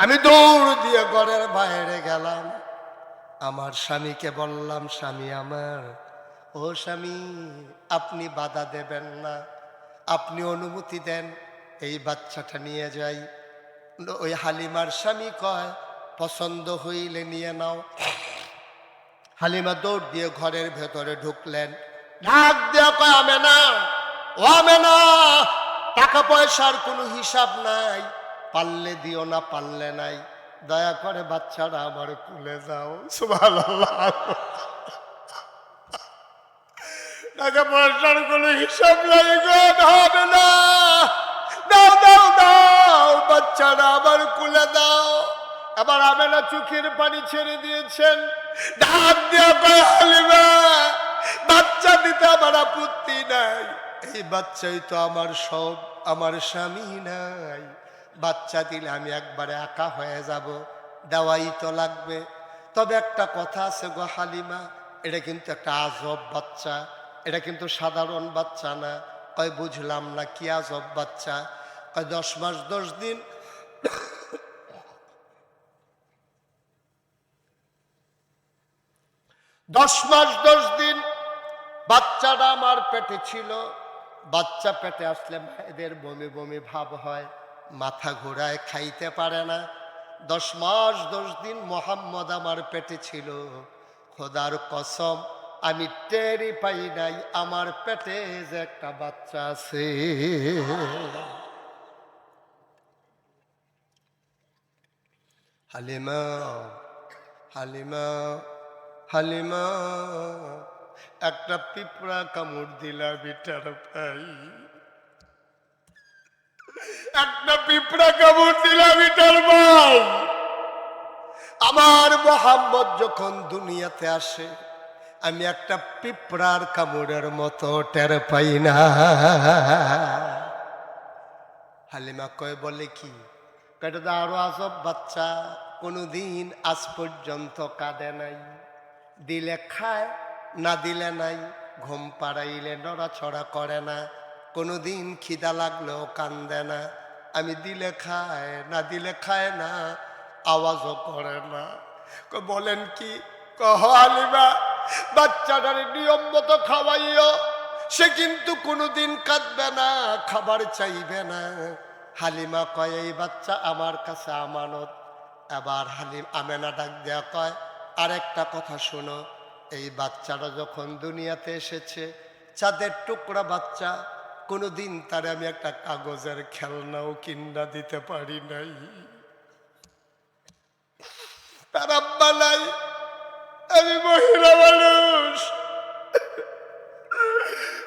আমি দৌড় দিয়ে ঘরের বাইরে গেলাম। আমার স্বামীকে বললাম, স্বামী আমার, ও স্বামী, আপনি বাধা দেবেন না, আপনি অনুমতি দেন, এই বাচ্চাটা নিয়ে যাই। ওই হালিমার স্বামী কয়, পছন্দ হইলে নিয়ে নাও। হালিমা দৌড় দিয়ে ঘরের ভেতরে ঢুকলেন। ঢাক দেওয়া কয়, আমেনা, ও আমেনা, টাকা পয়সার কোনো হিসাব নাই, পারলে দিও না পারলে নাই, দয়া করে বাচ্চারা আমার কুলে যাও। সুবহানাল্লাহ। টাকা পয়সার কোনো হিসাব নাই গো, হবে না, দাও দাও দাও, বাচ্চারা আমার কুলে দাও। আবার আমেনা চোখের পানি ছেড়ে দিয়েছেন। ঢাক দেওয়া কয়, হালিমা, বাচ্চা দিতে আমার আপত্তি নাই, এই বাচ্চাই তো আমার সব, আমার স্বামী নাই, বাচ্চা দিলে আমি একবারে একা হয়ে যাব, দেওয়াই তো লাগবে। তবে একটা কথা আছে গো হালিমা, এটা কিন্তু একটা আজব বাচ্চা, এটা কিন্তু সাধারণ বাচ্চা না। কয়, বুঝলাম না, কি আজব বাচ্চা? কয়, 10 মাস 10 দিন 10 মাস 10 দিন বাচ্চাটা আমার পেটে ছিল। বাচ্চা পেটে আসলে মায়েদের বমি বমি ভাব হয়, মাথা ঘোরায়, খাইতে পারে না। 10 মাস 10 দিন মোহাম্মদ আমার পেটে ছিল। খোদার কসম আমি টেরই পাই নাই আমার পেটে যে একটা বাচ্চা আছে। হালিমা, হালিমা, হালিমা, একটা পিঁপড়া কামড় দিলা বিটার ভাই, একটা পিঁপড়া কামড় দিলা বিটার ভাই। আমার মোহাম্মদ যখন দুনিয়াতে আসে, আমি একটা পিঁপড়ার কামড়ের মতো টের পাই না। হালিমা কয়, বলে কি? এটা তো আরো আজব বাচ্চা। কোনোদিন আজ পর্যন্ত কাঁদে নাই, দিলে খায় না দিলে নাই, ঘুম পাড়াইলে নড়াচড়া করে না, কোনোদিন খিদা লাগলেও কান্দে না, আমি দিলে খায় না দিলে খায় না, আওয়াজও করে না। বলেন কি? হালিমা, বাচ্চাটার নিয়ম মতো খাওয়াইও, সে কিন্তু কোনোদিন কাঁদবে না, খাবার চাইবে না। হালিমা কয়, এই বাচ্চা আমার কাছে আমানত। আবার আমেনা ডাক দেয়া কয়, আরেকটা কথা শোনো, এই বাচ্চাটা যখন দুনিয়াতে এসেছে, চাঁদের টুকরা বাচ্চা, কোনোদিন তারে আমি একটা কাগজের খেলনাও কিনা দিতে পারি নাই, তার আব্বা নাই, আমি মহিলা মানুষ,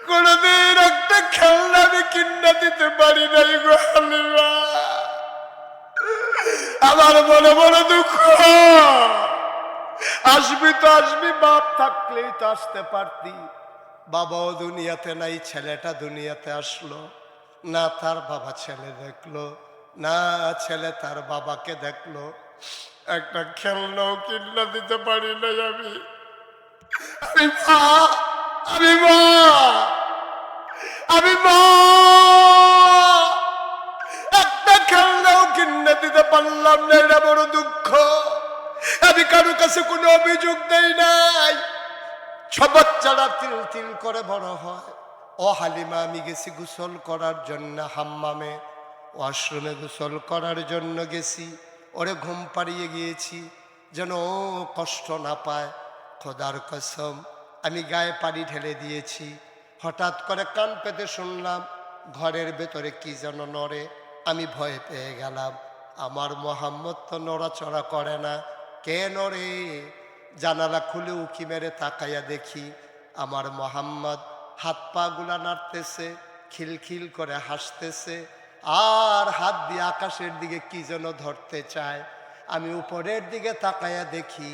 কোনদিন একটা খেলনা আমি কিনা দিতে পারি নাই গো হালিমা। আমার মনে মনে দুঃখ। আসবি তো আসবি, বাপ থাকলেই তো আসতে পারতি। বাবাও দুনিয়াতে নাই, ছেলেটা দুনিয়াতে আসলো না, তার বাবা ছেলে দেখলো না, ছেলে তার বাবাকে দেখলো, একটা খেলনাও কিনা দিতে পারি নাই আমি। আমি মা, আমি মা, আমি মা, একটা খেলনাও কিনে দিতে পারলাম না, এটা বড় দুঃখ। আমি কারো কাছে কোনো অভিযোগ দেই নাই, সব বাচ্চারা তিল তিল করে বড় হয়। ও হালিমা, আমি গেছি গোসল করার জন্য হাম্মামে, ওয়াশরুমে গোসল করার জন্য গেছি, ওরে ঘুম পাড়িয়ে গিয়েছি যেন ও কষ্ট না পায়। খোদার কসম, আমি গায়ে পানি ঢেলে দিয়েছি। হঠাৎ করে কান পেতে শুনলাম ঘরের ভেতরে কি যেন নড়ে, আমি ভয় পেয়ে গেলাম। আমার মোহাম্মদ তো নড়াচড়া করে না, কে নড়ে? জানালা খুলে উকি মেরে তাকাইয়া দেখি আমার মোহাম্মদ হাত পা গুলা নাড়তেছে, খিলখিল করে হাসতেছে, আর হাত দিয়ে আকাশের দিকে কি যেন ধরতে চায়। আমি উপরের দিকে তাকাইয়া দেখি,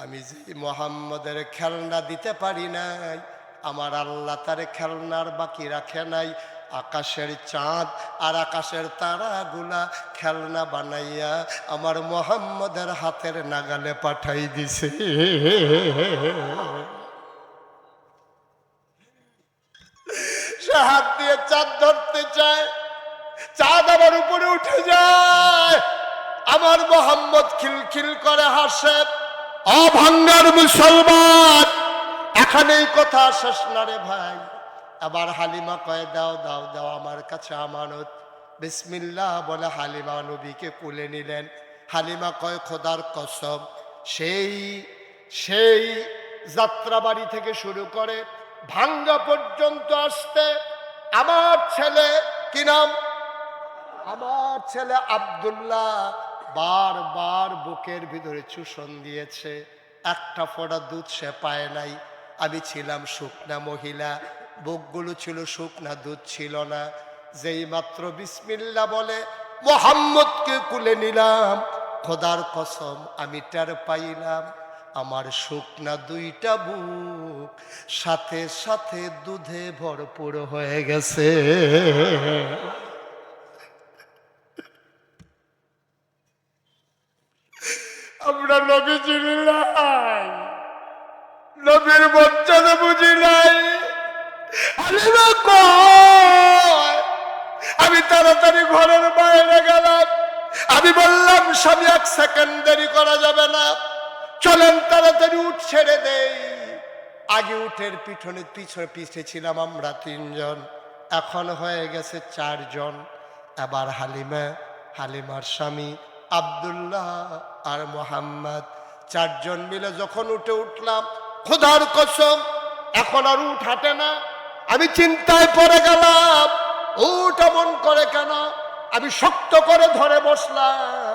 আমি যে মোহাম্মদের খেলনা দিতে পারি নাই, আমার আল্লাহ তারে খেলনার বাকি রাখে নাই। আকাশের চাঁদ আর আকাশের তারাগুলা খেলনা বানাইয়া আমার মোহাম্মদের হাতের নাগালে পাঠাই দিছে। সে হাত দিয়ে চাঁদ ধরতে চায়, চাঁদ আমার উপরে উঠে যায়, আমার মোহাম্মদ খিলখিল করে হাসে। অভাঙ্গার মুসলমান, এখানেই কথা শেষ না রে ভাই। আবার হালিমা কয়, দাও দাও দাও, আমার কাছে আমানত। বিসমিল্লাহ বলে হালিমা নবীকে কোলে নিলেন। হালিমা কয়, খোদার কসম, সেই সেই যাত্রাবাড়ি থেকে শুরু করে ভাঙ্গা পর্যন্ত আসতে আমার ছেলে, কি নাম? আমার ছেলে আব্দুল্লাহ বারবার বুকের ভিতরে চুষণ দিয়েছে, একটা ফোঁটা দুধ সে পায় নাই। আমি ছিলাম শুকনা মহিলা, বুকগুলো ছিল শুকনা, দুধ ছিল না। যেই মাত্র বিসমিল্লাহ বলে মোহাম্মদকে কুলে নিলাম, খোদার কসম আমি টের পাইলাম আমার শুকনা দুইটা বুক সাথে সাথে দুধে ভরপুর হয়ে গেছে। আমরা নবী চিনি নাই, নবীর মর্যাদা বুঝি নাই। হালিমা কয়, আমি তাড়াতাড়ি ঘরের বাইরে গেলাম। আমি বললাম, স্বামী, এক সেকেন্ড দেরি করা যাবে না, চলেন তাড়াতাড়ি উঠ ছেড়ে দেই। আগে উঠের পিছে ছিলাম আমরা তিনজন, এখন হয়ে গেছে চারজন। আবার হালিমার স্বামী আব্দুল্লাহ আর মোহাম্মদ, চারজন মিলে যখন উঠে উঠলাম, খোদার কসম এখন আর উঠ হাঁটে না। আমি চিন্তায় পড়ে গেলাম, উঠ এমন করে কেন? আমি শক্ত করে ধরে বসলাম,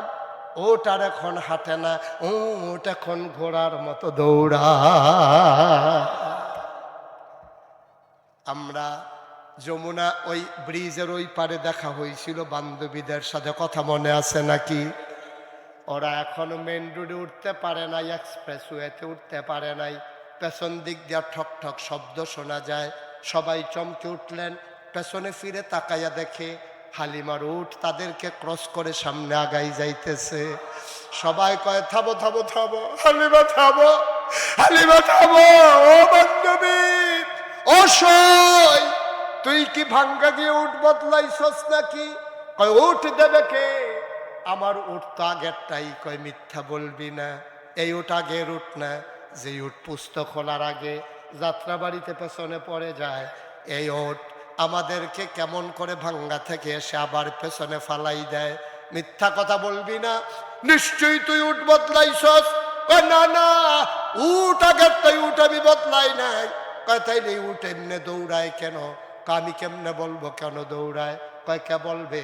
ওট আর এখন হাঁটে না, ওট এখন ঘোড়ার মতো দৌড়া। আমরা যমুনা ওই ব্রিজের ওই পারে দেখা হয়েছিল বান্ধবীদের সাথে, কথা মনে আছে নাকি? ওরা এখনো মেন রোডে উঠতে পারে নাই, এক্সপ্রেস ওয়েতে উঠতে পারে নাই। পেছন দিক দিয়ে ঠক ঠক শব্দ শোনা যায়। সবাই চমকে উঠলেন, পেছনে ফিরে তাকাইয়া দেখে হালিমার উট তাদেরকে ক্রস করে সামনে আগাই যাইতেছে। সবাই কয় থামো থামো থামো, হালিমা থামো, হালিমা থামো, ও বান্ধবী, ও সই, তুই কি ভাঙ্গা গিয়ে উঠ বদলাইছস নাকি? কয় উঠ দেবে কে? আমার উঠ তো আগেরটাই। কয় মিথ্যা বলবি না, এই উঠ আগের উঠ না, যে উঠ পুস্তক খোলার আগে যাত্রাবাড়িতে পেছনে পড়ে যায়, এই উঠ আমাদেরকে কেমন করে ভাঙ্গা থেকে এসে আবার পেছনে ফালাই দেয়। মিথ্যা কথা বলবি না, নিশ্চয়ই তুই উঠ বদলাইছস। কয় না না, উঠ আগেরটাই, উঠ আমি বদলাই নাই। কয় তাইলে উঠ এমনি দৌড়ায় কেন? আমি কেমনে বলবো কেন দৌড়ায়? কয় কে বলবে?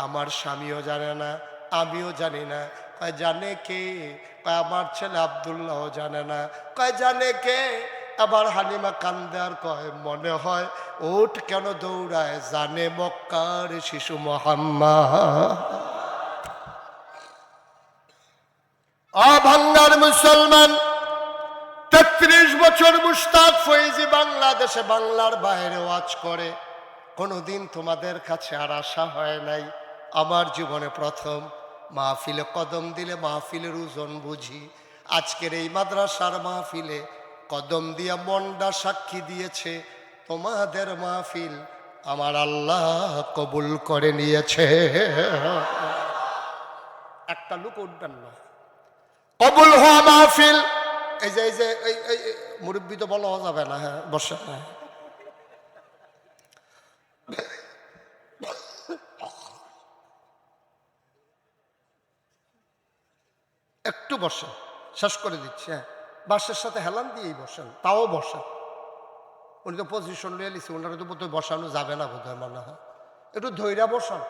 আমার স্বামীও জানে না, আমিও জানি না। কয় জানে কে? কয় আমার ছেলে আব্দুল্লাহও জানে না। কয় জানে কে? আবার হালিমা কান্দে আর কয় মনে হয় উঠ কেন দৌড়ায়, জানে মক্কার শিশু মুহাম্মদ। ভাঙ্গার মুসলমান, ৩৩ বছর মুশতাক ফয়েজি বাংলাদেশে বাংলার বাইরে ওয়াজ করে। কোনোদিন তোমাদের কাছে আর আশা হয় নাই। আমার জীবনে প্রথম মাহফিলে কদম দিলে মাহফিলের ওজন বুঝি। আজকের এই মাদ্রাসার মাহফিলে কদম দিয়া মনটা সাক্ষী দিয়েছে, তোমাদের মাহফিল আমার আল্লাহ কবুল করে নিয়েছে। একটা লোক উঠবেন না, কবুল হওয়া মাহফিল। এই যে এই মুরব্বী তো বলা যাবে না। হ্যাঁ বসে, হ্যাঁ একটু বসেন, শেষ করে দিচ্ছি। হ্যাঁ বাসের সাথে হেলান দিয়েই বসেন, তাও বসেন। উনি তো পজিশন নিয়ে নিচ্ছে, ওনারা তো বোধহয় বসানো যাবে না বোধহয়, মনে হয়। একটু ধৈর্য বসান।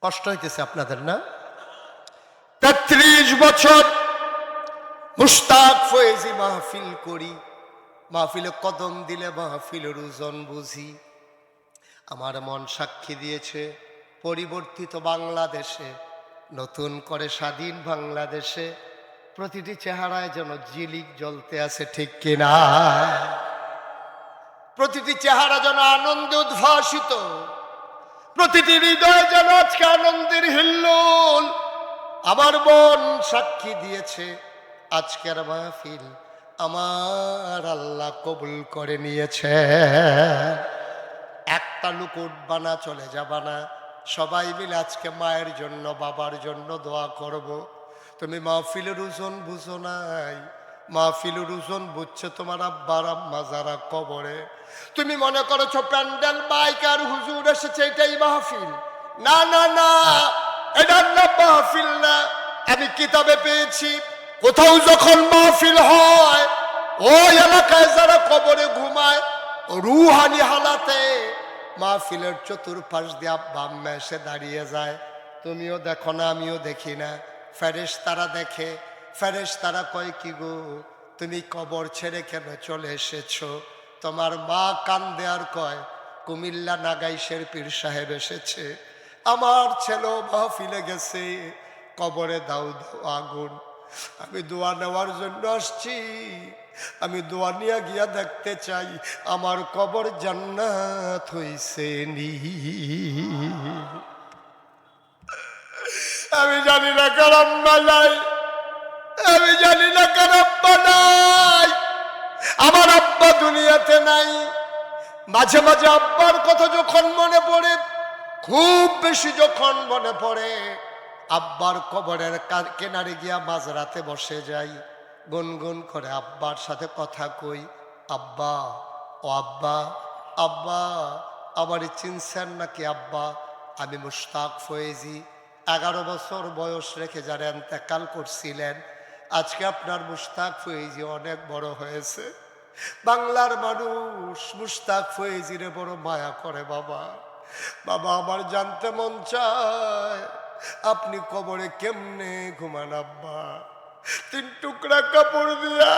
কষ্ট হইতেছে আপনাদের না? ৩৩ বছর মুশতাক ফয়েজি মাহফিল করি, মাহফিলে কদম দিলে মাহফিলের ওজন বুঝি। আমার মন সাক্ষী দিয়েছে, পরিবর্তিত বাংলাদেশে, নতুন করে স্বাধীন বাংলাদেশে প্রতিটি চেহারায় যেন ঝিলিক জ্বলতে আছে, ঠিক কিনা? প্রতিটি চেহারা যেন আনন্দে উদ্ভাসিত, প্রতিটি হৃদয় যেন আজকে আনন্দের হিল্লোল। আমার মন সাক্ষী দিয়েছে, আজকের মাহফিল আমার আল্লাহ কবুল করে নিয়েছে। একটা লোক উঠবা না, চলে যাবা না, সবাই মিলে আজকে মায়ের জন্য বাবার জন্য দোয়া করব। তুমি মাহফিলের ওজন বুঝো নাই, মাহফিলের ওজন বুঝছে তোমার আব্বার আম্মা যারা কবরে। তুমি মনে করেছো প্যান্ডেল মাইক আর হুজুর এসেছে এটাই মাহফিল। না না না, এটার নাম মাহফিল না। আমি কিতাবে পেয়েছি, কোথাও যখন মাহফিল হয়, ওই এলাকায় যারা কবরে ঘুমায় রুহানি হালাতে মাহফিলের চতুর্পাশ দিয়ে আব্বা আম্মা এসে দাঁড়িয়ে যায়। তুমিও দেখো না, আমিও দেখি না, ফেরেশতারা দেখে। ফেরেশতারা কয় কি গো, তুমি কবর ছেড়ে কেন চলে এসেছো? তোমার মা কান্দে আর কয় কুমিল্লা নাগাইশের পীর সাহেব এসেছে, আমার ছেলেও মাহফিলে গেছে, কবরে দাও দাও আগুন। আমি দোয়া নেওয়ার জন্য আসছি, আমি দোয়া নিয়ে গিয়া দেখতে চাই আমার কবর জান্নাত হইছে নি। আমি জানি না কার আম্মা নাই, আমি জানি না কার আব্বা নাই। আমার আব্বা দুনিয়াতে নাই। মাঝে মাঝে আব্বার কথা যখন মনে পড়ে, খুব বেশি যখন মনে পড়ে, আব্বার কবরের কেনারে গিয়া মাঝরাতে বসে যাই, গুনগুন করে আব্বার সাথে কথা কই। আব্বা, ও আব্বা, আব্বা আমার চিনছেন নাকি আব্বা? আমি মুশতাক ফয়েজি, 11 বছর বয়স রেখে যারা ইন্তেকাল করছিলেন, আজকে আপনার মুশতাক ফয়েজি অনেক বড় হয়েছে। বাংলার মানুষ মুশতাক ফয়েজিরে বড় মায়া করে। বাবা, বাবা আমার জানতে মন চায় আপনি কবরে কেমনে ঘুমান আব্বা? 3 টুকরা কাপড় দিয়া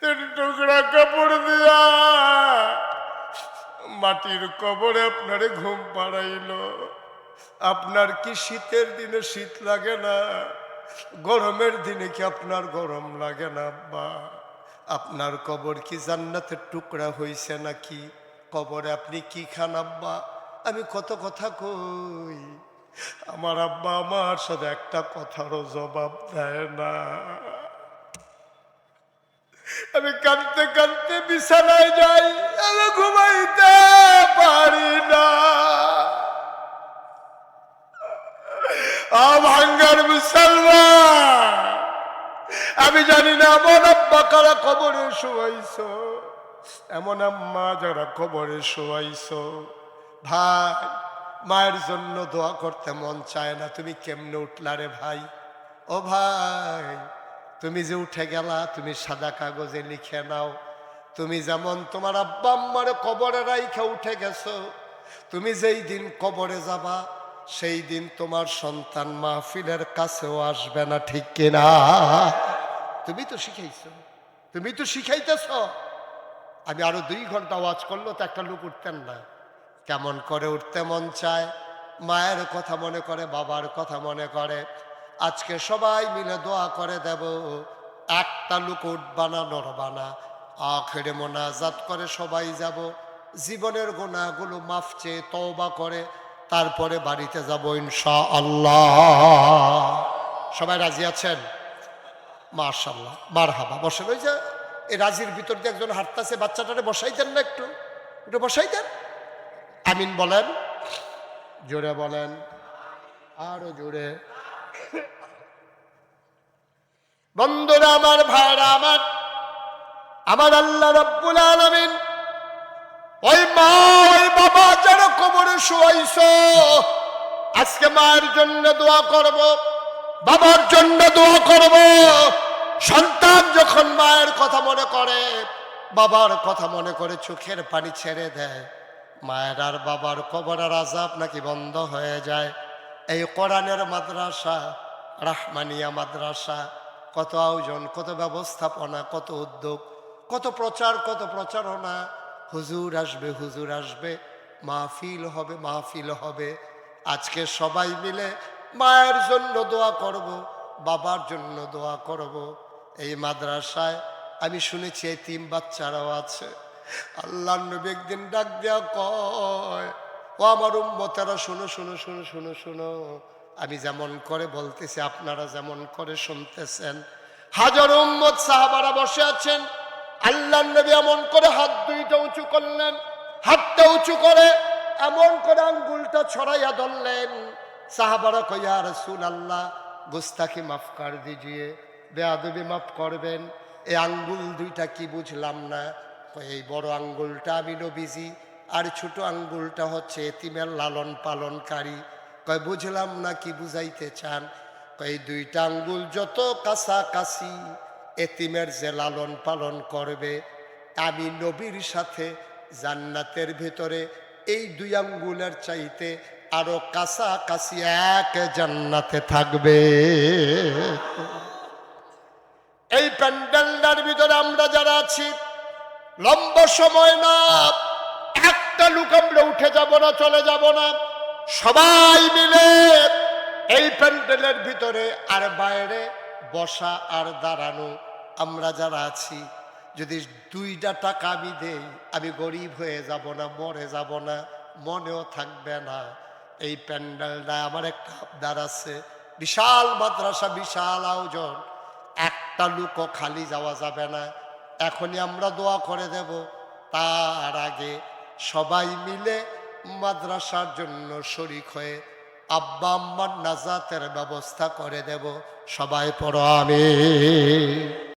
3 টুকরা কাপড় দিয়া মাটির কবরে আপনারে ঘুম পাড়াইল। আপনার কি শীতের দিনে শীত লাগে না? গরমের দিনে কি আপনার গরম লাগে না আব্বা? আপনার কবর কি জান্নাতের টুকরা হইছে নাকি? কবরে আপনি কি খান আব্বা? আমি কত কথা কই, আমার আব্বা আমার সাথে একটা কথারও জবাব দেয় না। আমি কাঁদতে কাঁদতে বিছানায় যাই, আমি ঘুমাইতে পারি না। ভাঙ্গার মুসলমান, আমি জানি না এমন আব্বা কারা কবরে শোয়াইছ, এমন আম্মা যারা কবরে শোয়াইছ। ভাই, মায়ের জন্য দোয়া করতে মন চায় না, তুমি কেমনে উঠলা রে ভাই? ও ভাই, তুমি যে উঠে গেলা, তুমি সাদা কাগজে লিখে নাও, তুমি যেমন তোমার আব্বা আম্মার কবরে রাইখা উঠে গেছো, তুমি যেই দিন কবরে যাবা সেই দিন তোমার সন্তান মাহফিলের কাছেও আসবে না, ঠিক কিনা? তুমি তো শিখাইছো, তুমি তো শিখাইতেছ। আমি আরো 2 ঘন্টা ওয়াজ করলো তো একটা লোক উঠতেন না। কেমন করে উঠতে মন চায়, মায়ের কথা মনে করে, বাবার কথা মনে করে। আজকে সবাই মিলে দোয়া করে দেব, একটা লোক উঠবা না, নড়বা না, আখেরে মোনাজাত করে সবাই যাব, জীবনের গুনাহগুলো মাফ চেয়ে তওবা করে তারপরে বাড়িতে যাব ইনশাআল্লাহ। সবাই রাজি আছেন? মাশাআল্লাহ, মারহাবা। বসেন। ওই যে এই রাজির ভিতর দিয়ে একজন হাঁটতেছে, বাচ্চাটারে বসাই দেন না, একটু একটু বসাই দেন। আমিন বলেন, জোরে বলেন, আরো জোরে। বন্ধুরা আমার, ভাইরা আমার, আমার আল্লাহ রাব্বুল আলামিন ওই মা ওই বাবা যারা কবরে শোয়াইছো, আজকে মায়ের জন্য দোয়া করব, বাবার জন্য দোয়া করব। সন্তান যখন মায়ের কথা মনে করে, বাবার কথা মনে করে চোখের পানি ছেড়ে দেয়, মায়ের আর বাবার কবরের আযাব নাকি বন্ধ হয়ে যায়। এই কোরআনের মাদ্রাসা, রাহমানিয়া মাদ্রাসা, কত আয়োজন, কত ব্যবস্থাপনা, কত উদ্যোগ, কত প্রচার, কত প্রচারণা। হুজুর আসবে, হুজুর আসবে, মাহফিল হবে, মাহফিল হবে। আজকে সবাই মিলে মায়ের জন্য দোয়া করব, বাবার জন্য দোয়া করব। এই মাদ্রাসায় আমি শুনেছি এতিম বাচ্চারাও আছে। আল্লাহর নবী একদিন ডাক দেয়া কয়, ও আমার উম্মতেরা শোনো শোনো শোনো শোনো শোনো, আমি যেমন করে বলতেছি আপনারা যেমন করে শুনতেছেন। হাজার উম্মত সাহাবারা বসে আছেন, আল্লাহর নবী এমন করে হাত দুইটা উঁচু করলেন, হাতটা উঁচু করে এমন করে আঙ্গুলটা ছড়াইয়া ধরলেন। সাহাবারা কয়, ইয়া রাসূলুল্লাহ, গুস্তাখি মাফ কর দিজিয়ে, বেয়াদবি মাফ করবেন। এই আঙ্গুল দুইটা কি বুঝলাম না। কয়, এই বড় আঙ্গুলটা আমি নবীজি, আর ছোট আঙ্গুলটা হচ্ছে এতিমের লালন পালনকারী। কয়, বুঝলাম না, কি বুঝাইতে চান? কয়, এই দুইটা আঙ্গুল যত কাছাকাছি এতিমের যে লালন পালন করবে, আমি নবীর সাথে জান্নাতের ভিতরে এই 2 আঙ্গুলের চাইতে আরো কাছাকাছি এক জান্নাতে থাকবে। এই প্যান্ডেলটার ভিতরে আমরা যারা আছি, লম্বা সময় না, একটা লোক আমরা উঠে যাব না, চলে যাব না, সবাই মিলে এই প্যান্ডেলের ভিতরে আর বাইরে বসা আর দাঁড়ানো আমরা যারা আছি, যদি 2টা টাকা আমি দেই, আমি গরিব হয়ে যাব না, মরে যাব না, মনেও থাকবে না। এই প্যান্ডেলটা আমার একটা আবদার আছে, বিশাল মাদ্রাসা, বিশাল আয়োজন, একটা লোকও খালি যাওয়া যাবে না। এখনই আমরা দোয়া করে দেব, তার আগে সবাই মিলে মাদ্রাসার জন্য শরীক হয়ে আব্বা আম্মার নাজাতের ব্যবস্থা করে দেব। সবাই পড়ো আমিন।